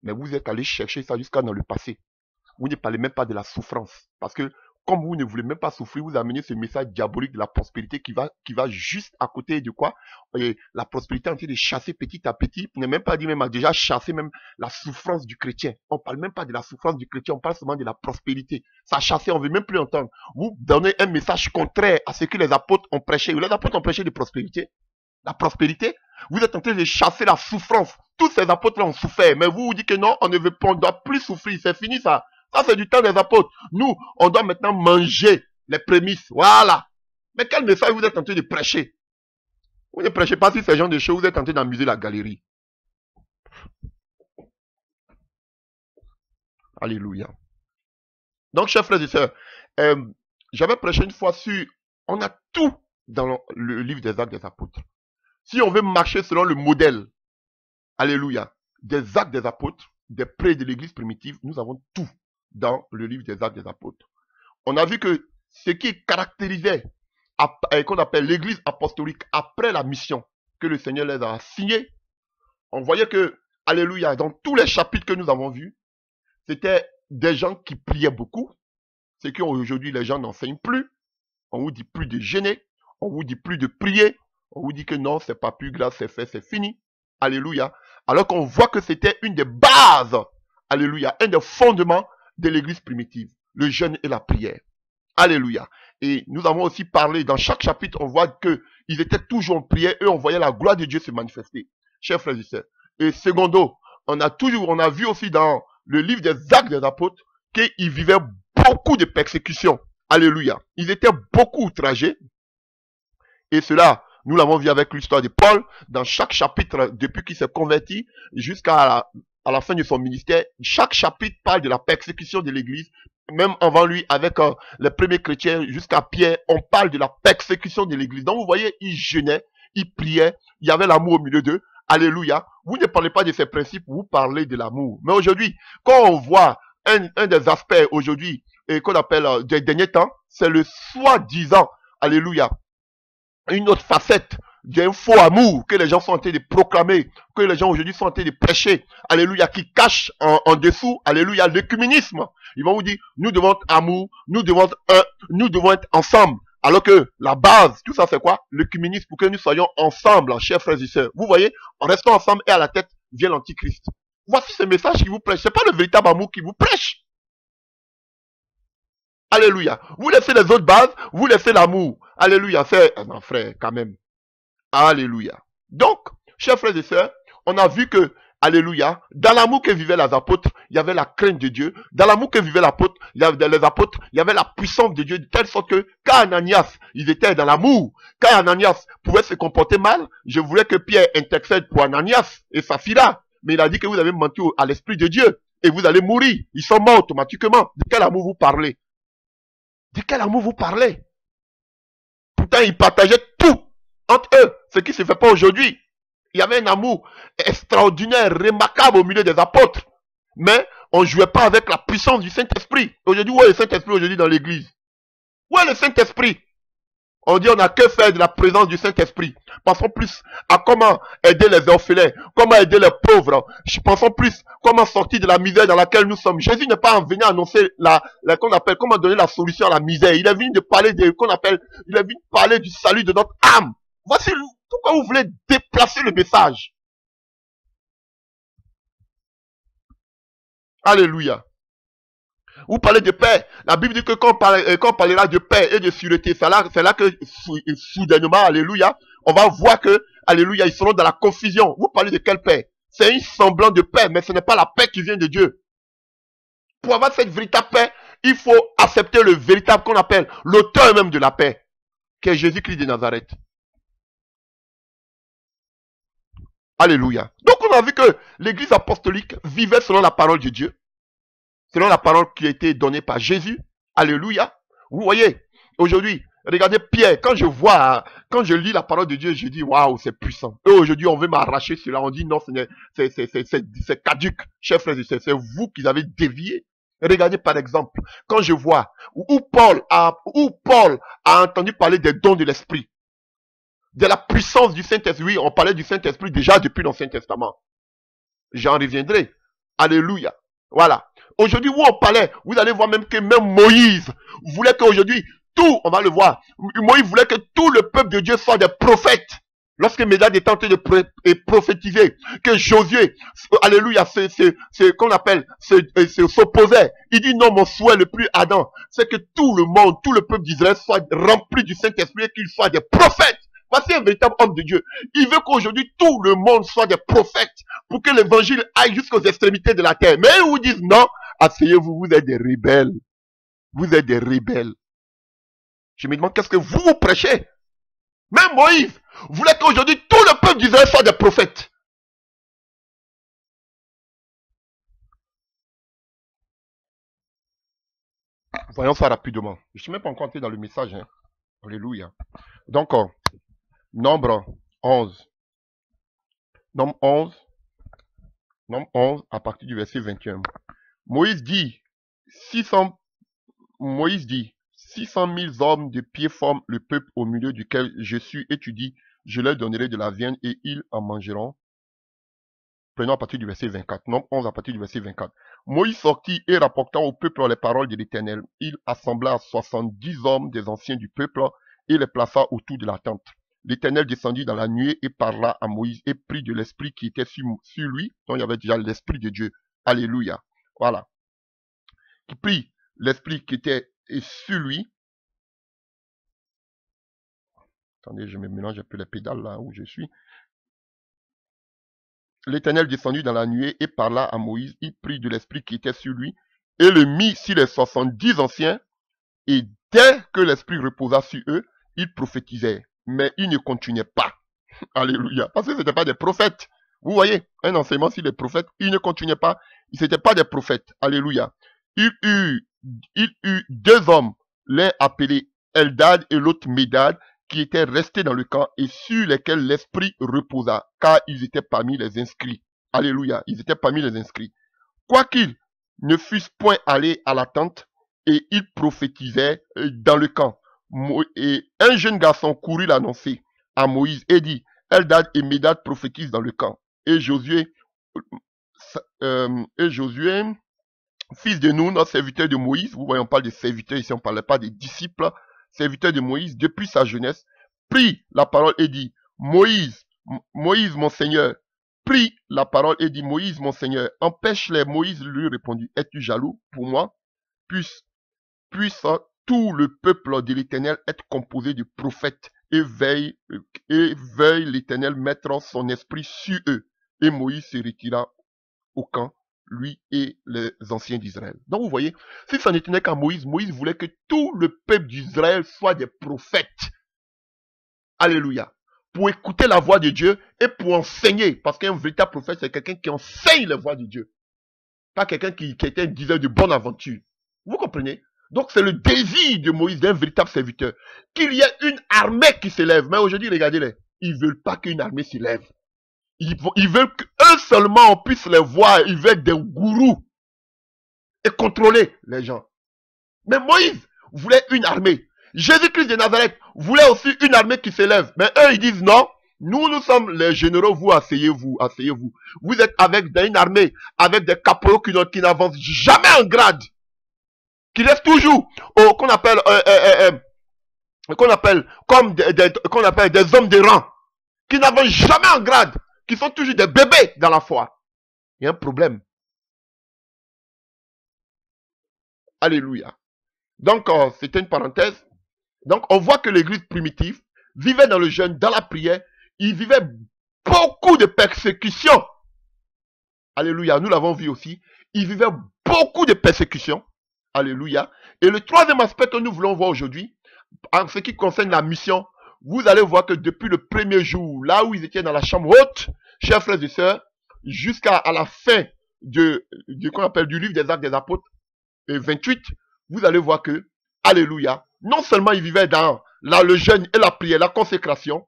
A: Mais vous êtes allé chercher ça jusqu'à dans le passé. Vous ne parlez même pas de la souffrance. Parce que comme vous ne voulez même pas souffrir, vous amenez ce message diabolique de la prospérité qui va juste à côté de quoi? Et la prospérité en train de chasser petit à petit. On n'est même pas dit même à déjà chasser même la souffrance du chrétien. On ne parle même pas de la souffrance du chrétien, on parle seulement de la prospérité. Ça chasser, on ne veut même plus entendre. Vous donnez un message contraire à ce que les apôtres ont prêché. Les apôtres ont prêché de prospérité. La prospérité, vous êtes en train de chasser la souffrance. Tous ces apôtres ont souffert, mais vous dites que non, on ne doit plus souffrir, c'est fini ça. Ça, c'est du temps des apôtres. Nous, on doit maintenant manger les prémices. Voilà. Mais quel message vous êtes en train de prêcher? Vous ne prêchez pas sur ces genres de choses, vous êtes en train d'amuser la galerie. Alléluia. Donc, chers frères et sœurs, j'avais prêché une fois sur... On a tout dans le livre des Actes des Apôtres. Si on veut marcher selon le modèle, alléluia, des Actes des Apôtres, des prêtres de l'église primitive, nous avons tout dans le livre des Actes des Apôtres. On a vu que ce qui caractérisait, qu'on appelle l'église apostolique après la mission que le Seigneur les a assignée, on voyait que, alléluia, dans tous les chapitres que nous avons vus, c'était des gens qui priaient beaucoup, ce qu'aujourd'hui les gens n'enseignent plus. On vous dit plus de jeûner, on vous dit plus de prier, on vous dit que non, c'est pas plus grave, c'est fait, c'est fini. Alléluia. Alors qu'on voit que c'était une des bases, alléluia, un des fondements de l'église primitive, le jeûne et la prière. Alléluia. Et nous avons aussi parlé, dans chaque chapitre, on voit qu'ils étaient toujours en prière et on voyait la gloire de Dieu se manifester. Chers frères et sœurs. Et secondo, on a vu aussi dans le livre des Actes des Apôtres qu'ils vivaient beaucoup de persécutions. Alléluia. Ils étaient beaucoup outragés. Et cela, nous l'avons vu avec l'histoire de Paul, dans chaque chapitre, depuis qu'il s'est converti jusqu'à la fin de son ministère, chaque chapitre parle de la persécution de l'église. Même avant lui, avec les premiers chrétiens jusqu'à Pierre, on parle de la persécution de l'église. Donc vous voyez, il jeûnait, il priait, il y avait l'amour au milieu d'eux. Alléluia. Vous ne parlez pas de ces principes, vous parlez de l'amour. Mais aujourd'hui, quand on voit un des aspects aujourd'hui, qu'on appelle des derniers temps, c'est le soi-disant, alléluia, une autre facette d'un faux amour que les gens sont en train de proclamer, que les gens aujourd'hui sont en train de prêcher, alléluia, qui cache en dessous, alléluia, l'écuménisme. Ils vont vous dire, nous devons être amour, nous devons être ensemble. Alors que la base, tout ça c'est quoi? L'écuménisme, pour que nous soyons ensemble, chers frères et sœurs. Vous voyez, en restant ensemble et à la tête vient l'antichrist. Voici ce message qui vous prêche. C'est pas le véritable amour qui vous prêche. Alléluia. Vous laissez les autres bases, vous laissez l'amour. Alléluia. C'est, non frère, quand même. Alléluia. Donc, chers frères et sœurs, on a vu que, alléluia, dans l'amour que vivaient les apôtres, il y avait la crainte de Dieu. Dans l'amour que vivaient les apôtres, il y avait la puissance de Dieu, de telle sorte que, quand Ananias, ils étaient dans l'amour, quand Ananias pouvait se comporter mal, je voulais que Pierre intercède pour Ananias et Saphira. Mais il a dit que vous avez menti à l'Esprit de Dieu et vous allez mourir. Ils sont morts automatiquement. De quel amour vous parlez? De quel amour vous parlez? Pourtant, ils partageaient tout entre eux, ce qui ne se fait pas aujourd'hui. Il y avait un amour extraordinaire, remarquable au milieu des apôtres. Mais on ne jouait pas avec la puissance du Saint-Esprit. Aujourd'hui, où est le Saint-Esprit aujourd'hui dans l'église? Où est le Saint-Esprit? On dit on n'a que faire de la présence du Saint-Esprit. Pensons plus à comment aider les orphelins, comment aider les pauvres. Pensons plus comment sortir de la misère dans laquelle nous sommes. Jésus n'est pas venu annoncer qu'on appelle, comment donner la solution à la misère. Il est venu de parler il est venu parler du salut de notre âme. Voici pourquoi vous voulez déplacer le message. Alléluia. Vous parlez de paix. La Bible dit que quand on parlera de paix et de sûreté, c'est là que soudainement, alléluia, on va voir que, alléluia, ils seront dans la confusion. Vous parlez de quelle paix? C'est un semblant de paix, mais ce n'est pas la paix qui vient de Dieu. Pour avoir cette véritable paix, il faut accepter le véritable qu'on appelle l'auteur même de la paix, qui est Jésus-Christ de Nazareth. Alléluia. Donc on a vu que l'église apostolique vivait selon la parole de Dieu, selon la parole qui a été donnée par Jésus. Alléluia. Vous voyez, aujourd'hui, regardez Pierre, quand je lis la parole de Dieu, je dis, waouh, c'est puissant. Et aujourd'hui, on veut m'arracher cela. On dit, non, c'est caduc. Chers frères et sœurs, c'est vous qui avez dévié. Regardez par exemple, quand je vois où Paul a entendu parler des dons de l'esprit, de la puissance du Saint-Esprit. Oui, on parlait du Saint-Esprit déjà depuis l'Ancien Testament. J'en reviendrai. Alléluia. Voilà. Aujourd'hui, où on parlait, vous allez voir même que même Moïse voulait qu'aujourd'hui, tout, on va le voir, Moïse voulait que tout le peuple de Dieu soit des prophètes. Lorsque Médad était tenté de prophétiser, que Josué, alléluia, c'est qu'on appelle, s'opposait. Il dit non, mon souhait le plus ardent, c'est que tout le monde, tout le peuple d'Israël soit rempli du Saint-Esprit et qu'ils soient des prophètes. Voici un véritable homme de Dieu. Il veut qu'aujourd'hui tout le monde soit des prophètes pour que l'évangile aille jusqu'aux extrémités de la terre. Mais ils vous disent non, asseyez-vous, vous êtes des rebelles. Vous êtes des rebelles. Je me demande qu'est-ce que vous prêchez. Même Moïse voulait qu'aujourd'hui tout le peuple d'Israël soit des prophètes. Voyons ça rapidement. Je ne suis même pas encore entré dans le message. Hein. Alléluia. Donc, Nombre 11. Nombre 11 à partir du verset 21. Moïse dit, 600 000 hommes de pied forment le peuple au milieu duquel je suis, et tu dis, je leur donnerai de la viande et ils en mangeront. Prenons à partir du verset 24. Nombre 11 à partir du verset 24. Moïse sortit et rapportant au peuple les paroles de l'Éternel. Il assembla 70 hommes des anciens du peuple et les plaça autour de la tente. L'Éternel descendit dans la nuée et parla à Moïse et prit de l'esprit qui était sur lui. Donc il y avait déjà l'esprit de Dieu. Alléluia. Voilà. Qui prit l'esprit qui était sur lui. Attendez, je me mélange un peu les pédales là où je suis. L'Éternel descendit dans la nuée et parla à Moïse. Il prit de l'esprit qui était sur lui et le mit sur les 70 anciens. Et dès que l'esprit reposa sur eux, ils prophétisaient. mais ils ne continuaient pas. Alléluia. Parce que ce n'étaient pas des prophètes. Vous voyez, un enseignement sur les prophètes, ils ne continuaient pas. Ils n'étaient pas des prophètes. Alléluia. Il eut deux hommes, l'un appelé Eldad et l'autre Médad, qui étaient restés dans le camp et sur lesquels l'esprit reposa, car ils étaient parmi les inscrits. Alléluia. Ils étaient parmi les inscrits. Quoiqu'ils ne fussent point allés à la tente, et ils prophétisaient dans le camp. Et un jeune garçon courut l'annoncer à Moïse et dit, Eldad et Médad prophétisent dans le camp. Et Josué, fils de Nun, notre serviteur de Moïse, vous voyez, on parle de serviteurs ici, on ne parle pas des disciples, serviteur de Moïse, depuis sa jeunesse, prit la parole et dit, Moïse, mon Seigneur, prit la parole et dit, Moïse, mon Seigneur, empêche-les. Moïse lui répondit, es-tu jaloux pour moi? Puisse tout le peuple de l'Éternel être composé de prophètes et veuille l'Éternel mettre son esprit sur eux. Et Moïse se retira au camp, lui et les anciens d'Israël. Donc vous voyez, si ça n'était qu'à Moïse, Moïse voulait que tout le peuple d'Israël soit des prophètes. Alléluia. Pour écouter la voix de Dieu et pour enseigner. Parce qu'un véritable prophète, c'est quelqu'un qui enseigne la voix de Dieu. Pas quelqu'un qui était un diseur de bonne aventure. Vous comprenez? Donc c'est le désir de Moïse, d'un véritable serviteur, qu'il y ait une armée qui s'élève. Mais aujourd'hui, regardez-les, ils ne veulent pas qu'une armée s'élève. Ils veulent qu'eux seulement on puisse les voir. Ils veulent des gourous et contrôler les gens. Mais Moïse voulait une armée. Jésus-Christ de Nazareth voulait aussi une armée qui s'élève. Mais eux, ils disent non. Nous sommes les généraux, vous asseyez-vous, asseyez-vous. Vous êtes avec une armée, avec des caporaux qui n'avancent jamais en grade. Qui restent toujours qu'on appelle des hommes de rang. Qui n'avancent jamais en grade. Qui sont toujours des bébés dans la foi. Il y a un problème. Alléluia. Donc, c'était une parenthèse. Donc, on voit que l'église primitive vivait dans le jeûne, dans la prière. Il vivait beaucoup de persécutions. Alléluia. Nous l'avons vu aussi. Il vivait beaucoup de persécutions. Alléluia. Et le troisième aspect que nous voulons voir aujourd'hui, en ce qui concerne la mission, vous allez voir que depuis le premier jour, là où ils étaient dans la chambre haute, chers frères et sœurs, jusqu'à la fin qu'on appelle du livre des Actes des Apôtres, 28, vous allez voir que, alléluia, non seulement ils vivaient dans le jeûne et la prière, la consécration,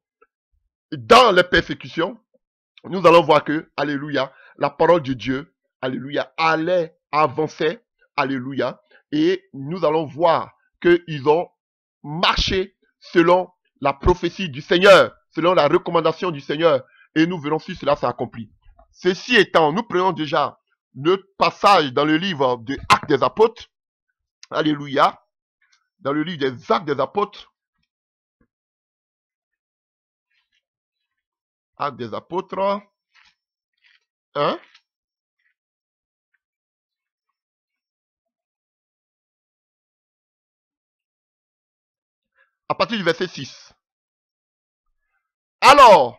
A: dans les persécutions, nous allons voir que, alléluia, la parole de Dieu, alléluia, allait avancer, alléluia, et nous allons voir qu'ils ont marché selon la prophétie du Seigneur, selon la recommandation du Seigneur, et nous verrons si cela s'accomplit. Ceci étant, nous prenons déjà notre passage dans le livre des Actes des Apôtres, alléluia, dans le livre des Actes des Apôtres, Actes des Apôtres, 1, à partir du verset 6. Alors,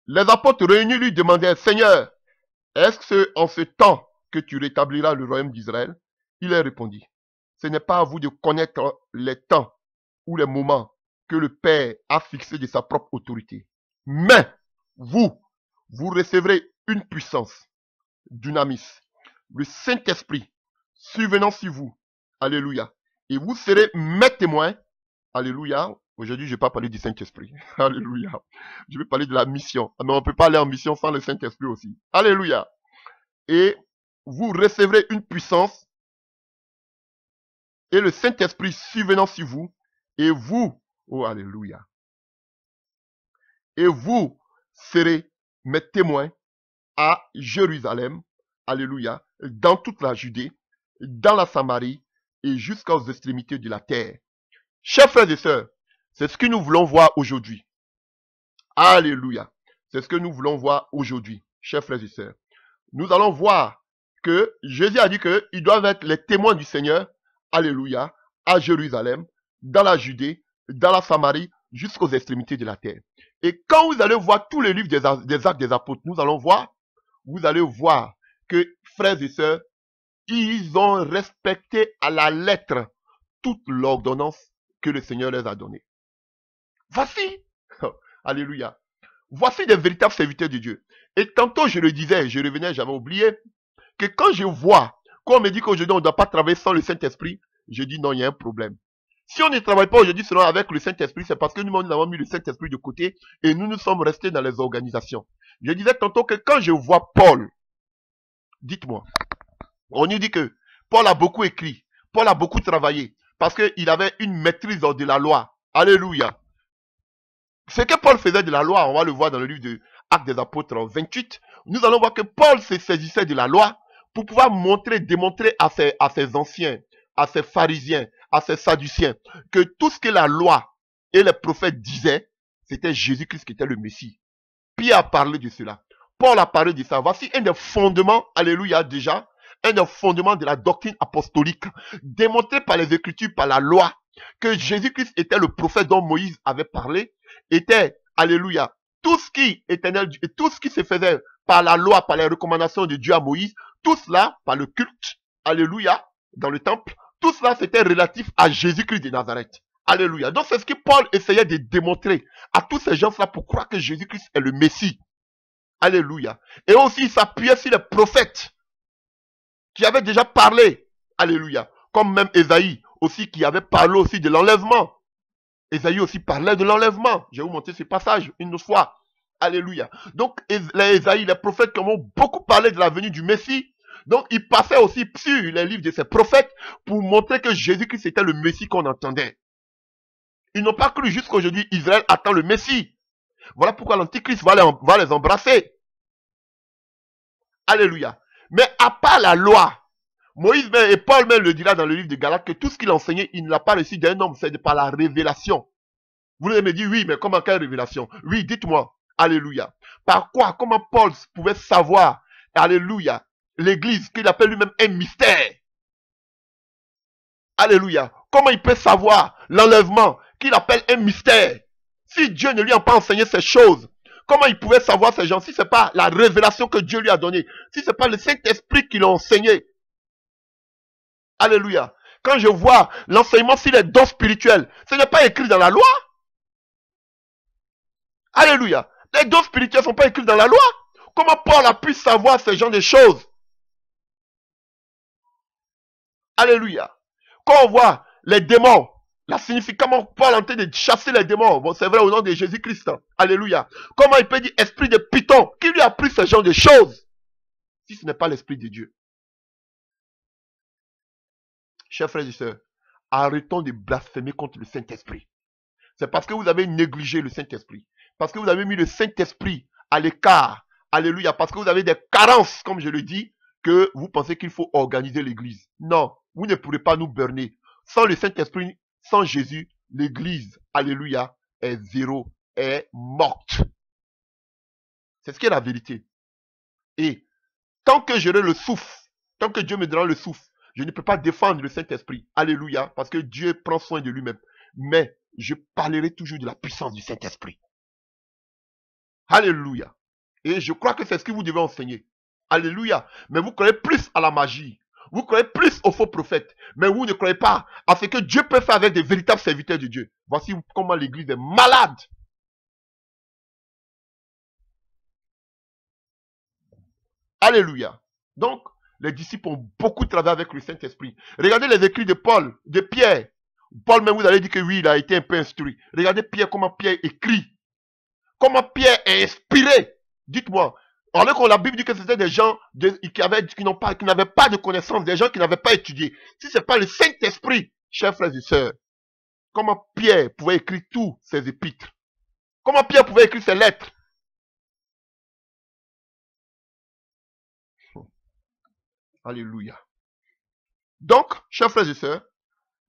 A: les apôtres réunis lui demandèrent, Seigneur, est-ce en ce temps que tu rétabliras le royaume d'Israël? Il leur répondit, ce n'est pas à vous de connaître les temps ou les moments que le Père a fixés de sa propre autorité. Mais vous recevrez une puissance, dunamis, le Saint-Esprit, survenant sur vous. Alléluia. Et vous serez mes témoins. Alléluia. Aujourd'hui, je ne vais pas parler du Saint-Esprit. Alléluia. Je vais parler de la mission. Mais on ne peut pas aller en mission sans le Saint-Esprit aussi. Alléluia. Et vous recevrez une puissance et le Saint-Esprit survenant sur vous. Et vous, oh alléluia. Et vous serez mes témoins à Jérusalem. Alléluia. Dans toute la Judée, dans la Samarie et jusqu'aux extrémités de la terre. Chers frères et sœurs, c'est ce que nous voulons voir aujourd'hui. Alléluia. C'est ce que nous voulons voir aujourd'hui, chers frères et sœurs. Nous allons voir que Jésus a dit qu'ils doivent être les témoins du Seigneur, alléluia, à Jérusalem, dans la Judée, dans la Samarie, jusqu'aux extrémités de la terre. Et quand vous allez voir tous les livres des Actes des Apôtres, vous allez voir que, frères et sœurs, ils ont respecté à la lettre toute l'ordonnance que le Seigneur les a donnée. Voici, alléluia, voici des véritables serviteurs de Dieu. Et tantôt je le disais, je revenais, j'avais oublié, que quand je vois, quand on me dit qu'aujourd'hui on ne doit pas travailler sans le Saint-Esprit, je dis non, il y a un problème. Si on ne travaille pas aujourd'hui seulement avec le Saint-Esprit, c'est parce que nous avons mis le Saint-Esprit de côté et nous nous sommes restés dans les organisations. Je disais tantôt que quand je vois Paul, dites-moi, on nous dit que Paul a beaucoup écrit, Paul a beaucoup travaillé, parce qu'il avait une maîtrise de la loi. Alléluia. Ce que Paul faisait de la loi, on va le voir dans le livre de Actes des Apôtres 28, nous allons voir que Paul se saisissait de la loi pour pouvoir montrer, démontrer à ses anciens, à ses pharisiens, à ses sadduciens, que tout ce que la loi et les prophètes disaient, c'était Jésus-Christ qui était le Messie. Pierre a parlé de cela. Paul a parlé de ça. Voici un des fondements, alléluia déjà, un des fondements de la doctrine apostolique, démontré par les Écritures, par la loi, que Jésus-Christ était le prophète dont Moïse avait parlé, était, alléluia, tout ce qui éternel, tout ce qui se faisait par la loi, par les recommandations de Dieu à Moïse, tout cela, par le culte, alléluia, dans le temple, tout cela c'était relatif à Jésus-Christ de Nazareth. Alléluia. Donc c'est ce que Paul essayait de démontrer à tous ces gens-là pour croire que Jésus-Christ est le Messie. Alléluia. Et aussi il s'appuyait sur les prophètes qui avaient déjà parlé. Alléluia. Comme même Ésaïe aussi qui avait parlé aussi de l'enlèvement. Ésaïe aussi parlait de l'enlèvement. Je vais vous montrer ce passage une autre fois. Alléluia. Donc les Ésaïe, les prophètes qui ont beaucoup parlé de la venue du Messie. Donc ils passaient aussi sur les livres de ces prophètes pour montrer que Jésus-Christ était le Messie qu'on entendait. Ils n'ont pas cru jusqu'aujourd'hui Israël attend le Messie. Voilà pourquoi l'Antichrist va les embrasser. Alléluia. Mais à part la loi, Moïse et Paul même le dira dans le livre de Galates que tout ce qu'il enseignait, il ne l'a pas reçu d'un homme, c'est par la révélation. Vous allez me dire, oui, mais comment, quelle révélation? Oui, dites-moi. Alléluia. Par quoi? Comment Paul pouvait savoir, alléluia, l'église qu'il appelle lui-même un mystère? Alléluia. Comment il peut savoir l'enlèvement qu'il appelle un mystère? Si Dieu ne lui a pas enseigné ces choses, comment il pouvait savoir ces gens si ce n'est pas la révélation que Dieu lui a donnée, si ce n'est pas le Saint-Esprit qui l'a enseigné? Alléluia. Quand je vois l'enseignement sur les dons spirituels, ce n'est pas écrit dans la loi. Alléluia. Les dons spirituels ne sont pas écrits dans la loi. Comment Paul a pu savoir ce genre de choses? Alléluia. Quand on voit les démons, la signification, comment Paul est en train de chasser les démons. Bon, c'est vrai au nom de Jésus-Christ. Alléluia. Comment il peut dire esprit de Python? Qui lui a appris ce genre de choses? Si ce n'est pas l'esprit de Dieu. Chers frères et sœurs, arrêtons de blasphémer contre le Saint-Esprit. C'est parce que vous avez négligé le Saint-Esprit. Parce que vous avez mis le Saint-Esprit à l'écart. Alléluia. Parce que vous avez des carences, comme je le dis, que vous pensez qu'il faut organiser l'église. Non, vous ne pourrez pas nous berner. Sans le Saint-Esprit, sans Jésus, l'église, alléluia, est zéro, est morte. C'est ce qui est la vérité. Et tant que j'aurai le souffle, tant que Dieu me donnera le souffle, je ne peux pas défendre le Saint-Esprit. Alléluia, parce que Dieu prend soin de lui-même. Mais je parlerai toujours de la puissance du Saint-Esprit. Alléluia. Et je crois que c'est ce que vous devez enseigner. Alléluia. Mais vous croyez plus à la magie. Vous croyez plus aux faux prophètes. Mais vous ne croyez pas à ce que Dieu peut faire avec des véritables serviteurs de Dieu. Voici comment l'église est malade. Alléluia. Donc, les disciples ont beaucoup travaillé avec le Saint-Esprit. Regardez les écrits de Paul, de Pierre. Paul même, vous allez dire que oui, il a été un peu instruit. Regardez Pierre, comment Pierre écrit. Comment Pierre est inspiré. Dites-moi. Alors que la Bible dit que c'était des gens qui n'avaient pas de connaissances, des gens qui n'avaient pas étudié. Si ce n'est pas le Saint-Esprit, chers frères et sœurs, comment Pierre pouvait écrire tous ses épîtres? Comment Pierre pouvait écrire ses lettres? Alléluia. Donc, chers frères et sœurs,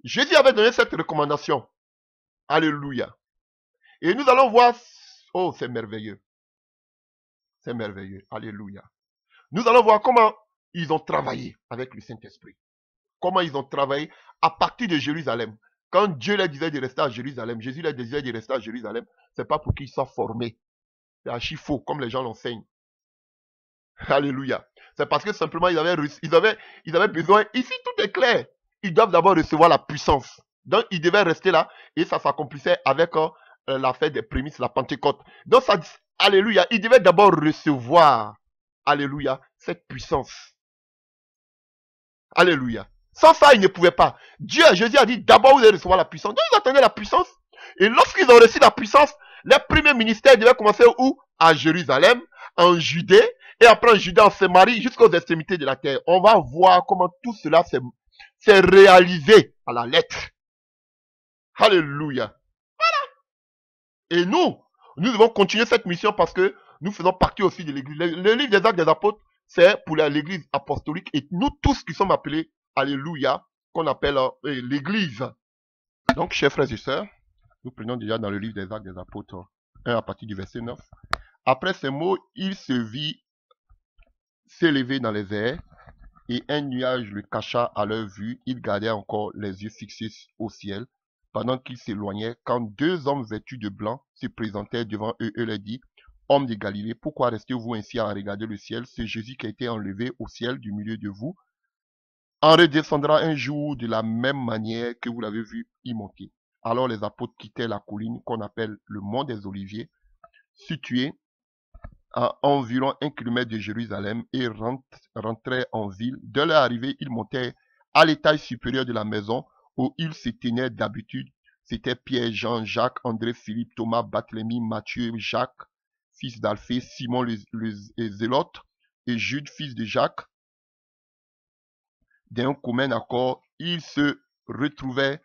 A: Jésus avait donné cette recommandation. Alléluia. Et nous allons voir... Oh, c'est merveilleux. C'est merveilleux. Alléluia. Nous allons voir comment ils ont travaillé avec le Saint-Esprit. Comment ils ont travaillé à partir de Jérusalem. Quand Dieu leur disait de rester à Jérusalem, Jésus leur disait de rester à Jérusalem, ce n'est pas pour qu'ils soient formés. C'est archi faux, comme les gens l'enseignent. Alléluia. C'est parce que simplement ils avaient besoin. Ici, tout est clair. Ils doivent d'abord recevoir la puissance. Donc, ils devaient rester là et ça s'accomplissait avec la fête des prémices, la Pentecôte. Donc ça, alléluia, ils devaient d'abord recevoir, alléluia, cette puissance. Alléluia. Sans ça, ils ne pouvaient pas. Jésus a dit, d'abord vous allez recevoir la puissance. Donc ils attendaient la puissance. Et lorsqu'ils ont reçu la puissance, leur premier ministère devait commencer où? À Jérusalem, en Judée, et après en Judée, en Samarie, jusqu'aux extrémités de la terre. On va voir comment tout cela s'est réalisé à la lettre. Alléluia. Et nous devons continuer cette mission parce que nous faisons partie aussi de l'église. Le livre des Actes des Apôtres, c'est pour l'église apostolique et nous tous qui sommes appelés, alléluia, qu'on appelle l'église. Donc, chers frères et sœurs, nous prenons déjà dans le livre des Actes des Apôtres 1 à partir du verset 9. Après ces mots, il se vit s'élever dans les airs et un nuage le cacha à leur vue. Il gardait encore les yeux fixés au ciel pendant qu'ils s'éloignaient, quand deux hommes vêtus de blanc se présentèrent devant eux et leur dit, hommes de Galilée, pourquoi restez-vous ainsi à regarder le ciel? C'est Jésus qui a été enlevé au ciel du milieu de vous en redescendra un jour de la même manière que vous l'avez vu y monter. Alors les apôtres quittèrent la colline qu'on appelle le mont des Oliviers, située à environ 1 kilomètre de Jérusalem, et rentraient en ville. Dès leur arrivée, ils montèrent à l'étage supérieur de la maison où ils se tenaient d'habitude. C'était Pierre, Jean, Jacques, André, Philippe, Thomas, Barthélemy, Matthieu, Jacques, fils d'Alphée, Simon le Zélote, et Jude, fils de Jacques. D'un commun accord, ils se retrouvaient,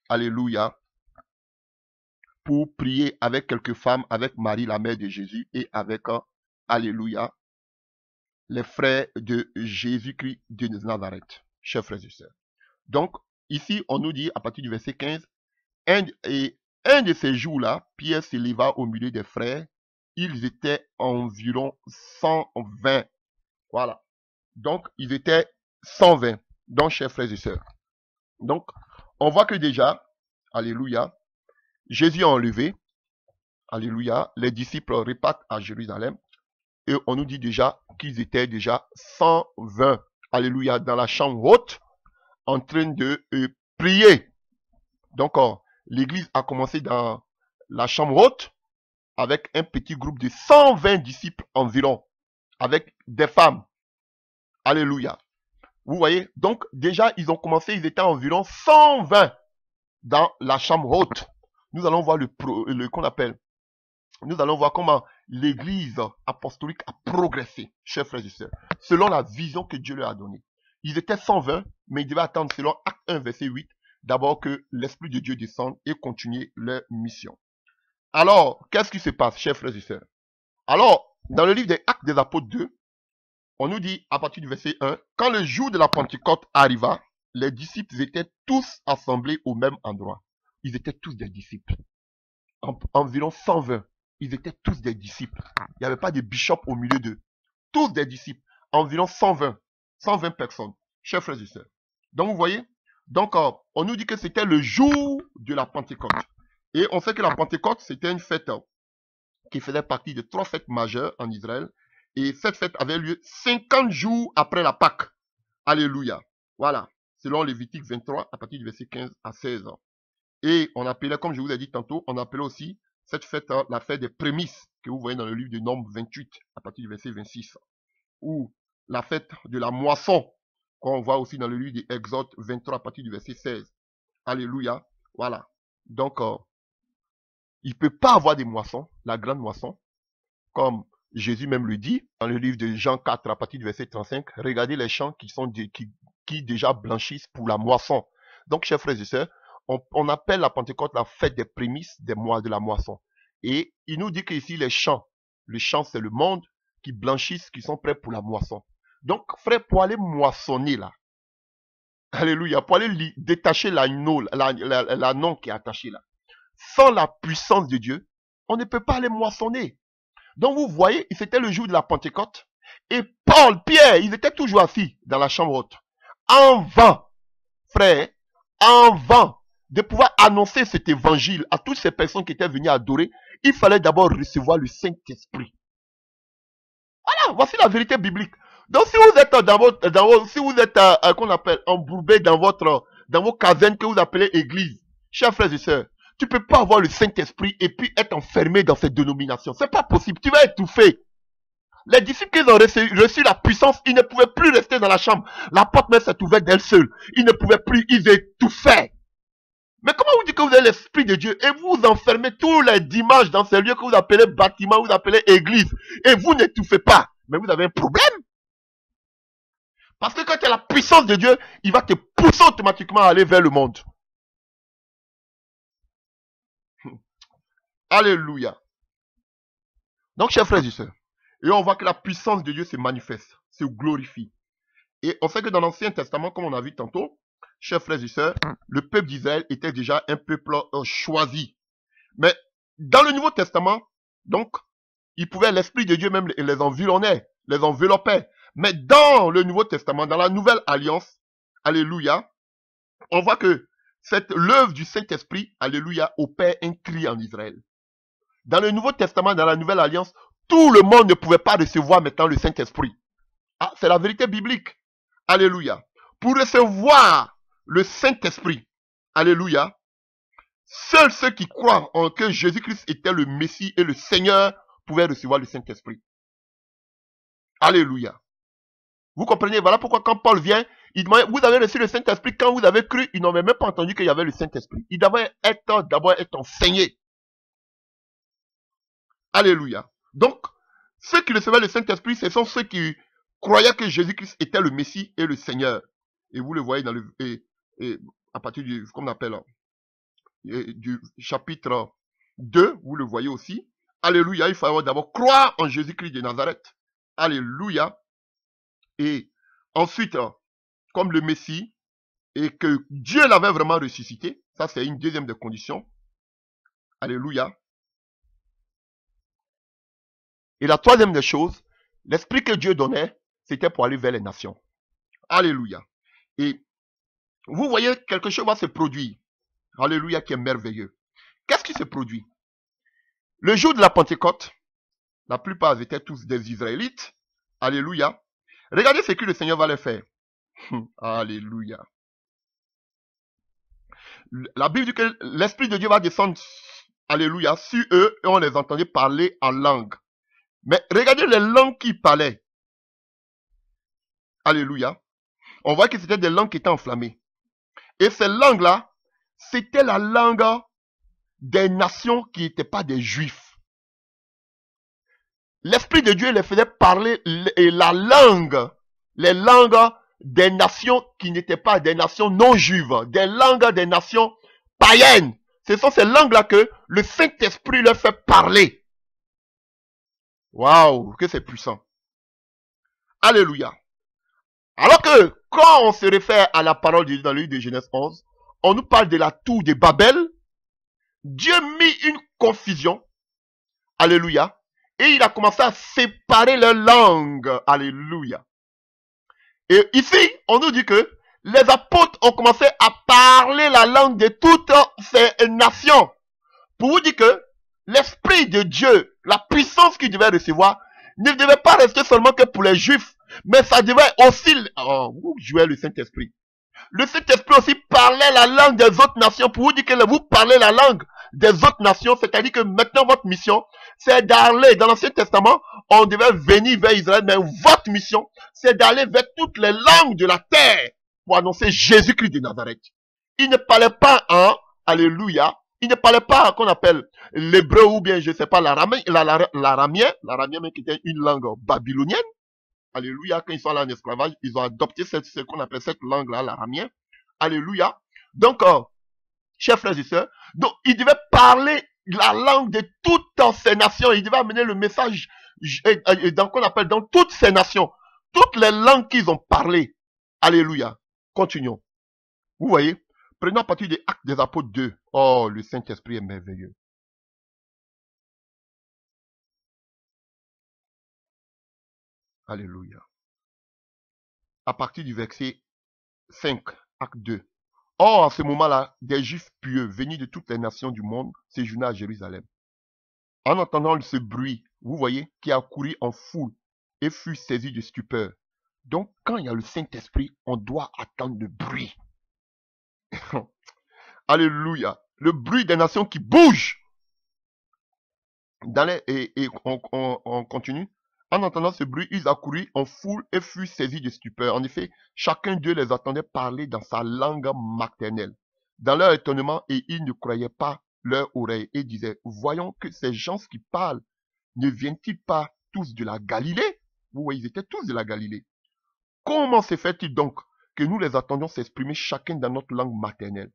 A: alléluia, pour prier avec quelques femmes, avec Marie, la mère de Jésus, et avec, alléluia, les frères de Jésus-Christ de Nazareth, chers frères et sœurs. Donc, ici, on nous dit, à partir du verset 15, un de ces jours-là, Pierre s'éleva au milieu des frères. Ils étaient environ 120. Voilà. Donc, ils étaient 120. Donc, chers frères et sœurs. Donc, on voit que déjà, alléluia, Jésus a enlevé, alléluia, les disciples repartent à Jérusalem. Et on nous dit déjà qu'ils étaient déjà 120, alléluia, dans la chambre haute, en train de prier. Donc, l'église a commencé dans la chambre haute avec un petit groupe de 120 disciples environ, avec des femmes. Alléluia. Vous voyez, donc déjà, ils ont commencé, ils étaient environ 120 dans la chambre haute. Nous allons voir qu'on appelle, nous allons voir comment l'église apostolique a progressé, chers frères et sœurs, selon la vision que Dieu leur a donnée. Ils étaient 120, mais ils devaient attendre, selon Acte 1, verset 8, d'abord que l'Esprit de Dieu descende et continuer leur mission. Alors, qu'est-ce qui se passe, chers frères et sœurs? Alors, dans le livre des Actes des Apôtres 2, on nous dit, à partir du verset 1, quand le jour de la Pentecôte arriva, les disciples étaient tous assemblés au même endroit. Ils étaient tous des disciples. Environ 120. Ils étaient tous des disciples. Il n'y avait pas de bishop au milieu d'eux. Tous des disciples. Environ 120. 120 personnes. Chers frères et sœurs. Donc, vous voyez? Donc, on nous dit que c'était le jour de la Pentecôte. Et on sait que la Pentecôte, c'était une fête qui faisait partie de 3 fêtes majeures en Israël. Et cette fête avait lieu 50 jours après la Pâque. Alléluia. Voilà. Selon Lévitique 23, à partir du verset 15 à 16. Et on appelait, comme je vous ai dit tantôt, on appelait aussi cette fête la fête des prémices, que vous voyez dans le livre de Nombres 28, à partir du verset 26. Ou la fête de la moisson, qu'on voit aussi dans le livre d'Exode 23, à partir du verset 16. Alléluia. Voilà. Donc, il ne peut pas avoir des moissons, la grande moisson, comme Jésus même le dit dans le livre de Jean 4 à partir du verset 35. Regardez les champs qui déjà blanchissent pour la moisson. Donc, chers frères et sœurs, on appelle la Pentecôte la fête des prémices des mois de la moisson. Et il nous dit qu'ici, les champs, le champ, c'est le monde qui blanchissent, qui sont prêts pour la moisson. Donc, frère, pour aller moissonner là, alléluia, pour aller détacher l'anneau qui est attaché là, sans la puissance de Dieu, on ne peut pas aller moissonner. Donc vous voyez, c'était le jour de la Pentecôte. Et Paul, Pierre, ils étaient toujours assis dans la chambre haute. En vain, frère, en vain de pouvoir annoncer cet évangile à toutes ces personnes qui étaient venues adorer, il fallait d'abord recevoir le Saint-Esprit. Voilà, voici la vérité biblique. Donc si vous êtes si vous êtes qu'on appelle embourbé dans vos casernes que vous appelez église, chers frères et sœurs, Tu peux pas avoir le Saint-Esprit et puis être enfermé dans cette dénomination. C'est pas possible. Tu vas étouffer. Les disciples, ils ont reçu la puissance, ils ne pouvaient plus rester dans la chambre. La porte même s'est ouverte d'elle seule. Ils ne pouvaient plus, ils étouffaient. Mais comment vous dites que vous avez l'Esprit de Dieu et vous vous enfermez tous les dimanches dans ces lieux que vous appelez bâtiments, vous appelez église, et vous n'étouffez pas? Mais vous avez un problème. Parce que quand tu as la puissance de Dieu, il va te pousser automatiquement à aller vers le monde. Alléluia. Donc, chers frères et sœurs, et on voit que la puissance de Dieu se manifeste, se glorifie. Et on sait que dans l'Ancien Testament, comme on a vu tantôt, chers frères et sœurs, le peuple d'Israël était déjà un peuple choisi. Mais dans le Nouveau Testament, donc, il pouvait, l'Esprit de Dieu même les environnait, les enveloppait. Mais dans le Nouveau Testament, dans la Nouvelle Alliance, alléluia, on voit que l'œuvre du Saint-Esprit, alléluia, opère un tri en Israël. Dans le Nouveau Testament, dans la Nouvelle Alliance, tout le monde ne pouvait pas recevoir maintenant le Saint-Esprit. Ah, c'est la vérité biblique. Alléluia. Pour recevoir le Saint-Esprit, alléluia, seuls ceux qui croient en que Jésus-Christ était le Messie et le Seigneur pouvaient recevoir le Saint-Esprit. Alléluia. Vous comprenez? Voilà pourquoi quand Paul vient, il demande, vous avez reçu le Saint-Esprit quand vous avez cru, ils n'ont même pas entendu qu'il y avait le Saint-Esprit. Il devait d'abord être enseigné. Alléluia. Donc, ceux qui recevaient le Saint-Esprit, ce sont ceux qui croyaient que Jésus-Christ était le Messie et le Seigneur. Et vous le voyez dans à partir du, comme on appelle, du chapitre 2, vous le voyez aussi. Alléluia, il faut d'abord croire en Jésus-Christ de Nazareth. Alléluia. Et ensuite, comme le Messie, et que Dieu l'avait vraiment ressuscité, ça c'est une deuxième des conditions. Alléluia. Et la troisième des choses, l'esprit que Dieu donnait, c'était pour aller vers les nations. Alléluia. Et vous voyez, quelque chose va se produire. Alléluia, qui est merveilleux. Qu'est-ce qui se produit? Le jour de la Pentecôte, la plupart étaient tous des Israélites. Alléluia. Regardez ce que le Seigneur va leur faire. Alléluia. La Bible dit que l'Esprit de Dieu va descendre, alléluia, sur eux et on les entendait parler en langue. Mais regardez les langues qu'ils parlaient. Alléluia. On voit que c'était des langues qui étaient enflammées. Et ces langues-là, c'était la langue des nations qui n'étaient pas des Juifs. L'Esprit de Dieu les faisait parler la langue, les langues des nations qui n'étaient pas des nations non juives, des langues des nations païennes. Ce sont ces langues-là que le Saint-Esprit leur fait parler. Waouh, que c'est puissant. Alléluia. Alors que quand on se réfère à la parole de Dieu dans le livre de Genèse 11, on nous parle de la tour de Babel. Dieu mit une confusion. Alléluia. Et il a commencé à séparer leurs langues. Alléluia. Et ici, on nous dit que les apôtres ont commencé à parler la langue de toutes ces nations. Pour vous dire que l'Esprit de Dieu, la puissance qu'il devait recevoir, ne devait pas rester seulement que pour les Juifs, mais ça devait aussi... Oh, vous jouez le Saint-Esprit. Le Saint-Esprit aussi parlait la langue des autres nations. Pour vous dire que vous parlez la langue des autres nations, c'est-à-dire que maintenant votre mission, c'est d'aller, dans l'Ancien Testament, on devait venir vers Israël, mais votre mission, c'est d'aller vers toutes les langues de la terre pour annoncer Jésus-Christ de Nazareth. Il ne parlait pas en, alléluia, il ne parlait pas qu'on appelle l'hébreu ou bien, je ne sais pas, l'aramien, qui était une langue babylonienne. Alléluia, quand ils sont allés en esclavage, ils ont adopté ce qu'on appelle cette langue-là, l'aramien. Alléluia. Donc, chers frères et sœurs, donc il devait parler la langue de toutes ces nations. Il devait amener le message dans qu'on appelle dans toutes ces nations. Toutes les langues qu'ils ont parlé. Alléluia. Continuons. Vous voyez, prenons à partir des Actes des Apôtres 2. Oh, le Saint-Esprit est merveilleux. Alléluia. À partir du verset 5, Acte 2. Or, à ce moment-là, des Juifs pieux venus de toutes les nations du monde séjournaient à Jérusalem. En entendant ce bruit, vous voyez, qui a couru en foule et fut saisi de stupeur. Donc, quand il y a le Saint-Esprit, on doit attendre le bruit. Alléluia. le bruit des nations qui bougent. Et on continue. En entendant ce bruit, ils accoururent en foule et furent saisis de stupeur. En effet, chacun d'eux les attendait parler dans sa langue maternelle. Dans leur étonnement, et ils ne croyaient pas leur oreille et disaient, voyons que ces gens qui parlent, ne viennent-ils pas tous de la Galilée? Vous voyez, ils étaient tous de la Galilée. Comment se fait-il donc que nous les attendions s'exprimer chacun dans notre langue maternelle?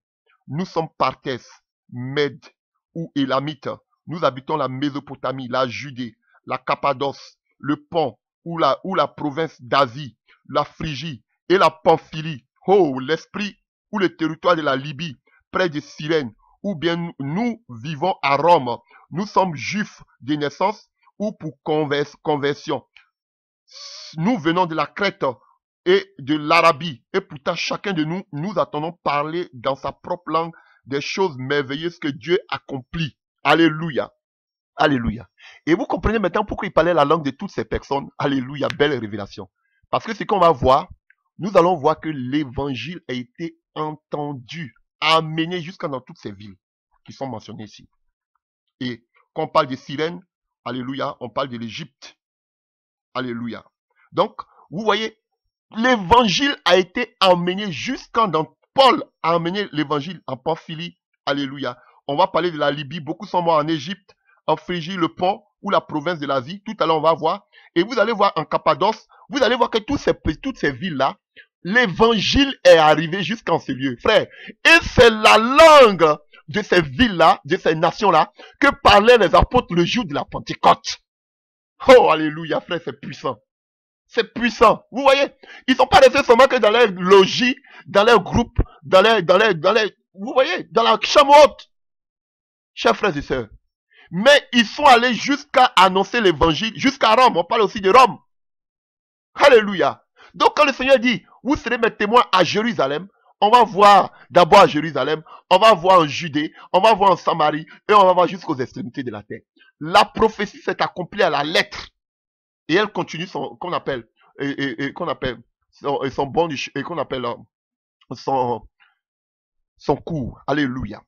A: Nous sommes Parthes, Mèdes ou Élamites. Nous habitons la Mésopotamie, la Judée, la Cappadoce, le Pont ou la province d'Asie, la Phrygie et la Pamphylie. Oh, l'esprit ou le territoire de la Libye, près de Cyrène, ou bien nous vivons à Rome. Nous sommes juifs de naissance ou pour conversion. Nous venons de la Crète et de l'Arabie. Et pourtant, chacun de nous, nous attendons parler dans sa propre langue des choses merveilleuses que Dieu accomplit. Alléluia. Alléluia. Et vous comprenez maintenant pourquoi il parlait la langue de toutes ces personnes. Alléluia, belle révélation. Parce que ce qu'on va voir, nous allons voir que l'évangile a été entendu, amené jusqu'à dans toutes ces villes qui sont mentionnées ici. Et quand on parle de Cyrène, alléluia, on parle de l'Égypte. Alléluia. Donc, vous voyez, l'évangile a été emmené jusqu'à dans Paul a emmené l'évangile en Pamphylie. Alléluia. On va parler de la Libye. Beaucoup sont morts en Égypte, en Phrygie, le Pont ou la province de l'Asie. Tout à l'heure, on va voir. Et vous allez voir en Cappadoce, vous allez voir que toutes ces villes-là, l'évangile est arrivé jusqu'en ces lieux. Frère, et c'est la langue de ces villes-là, de ces nations-là, que parlaient les apôtres le jour de la Pentecôte. Oh, alléluia, frère, c'est puissant. C'est puissant. Vous voyez, ils ne sont pas restés seulement que dans leur logis, dans leur groupe, vous voyez, dans la chambre haute. Chers frères et sœurs. Mais ils sont allés jusqu'à annoncer l'évangile, jusqu'à Rome. On parle aussi de Rome. Alléluia. Donc quand le Seigneur dit, vous serez mes témoins à Jérusalem, on va voir d'abord à Jérusalem, on va voir en Judée, on va voir en Samarie, et on va voir jusqu'aux extrémités de la terre. La prophétie s'est accomplie à la lettre. Et elle continue son son cours. Alléluia.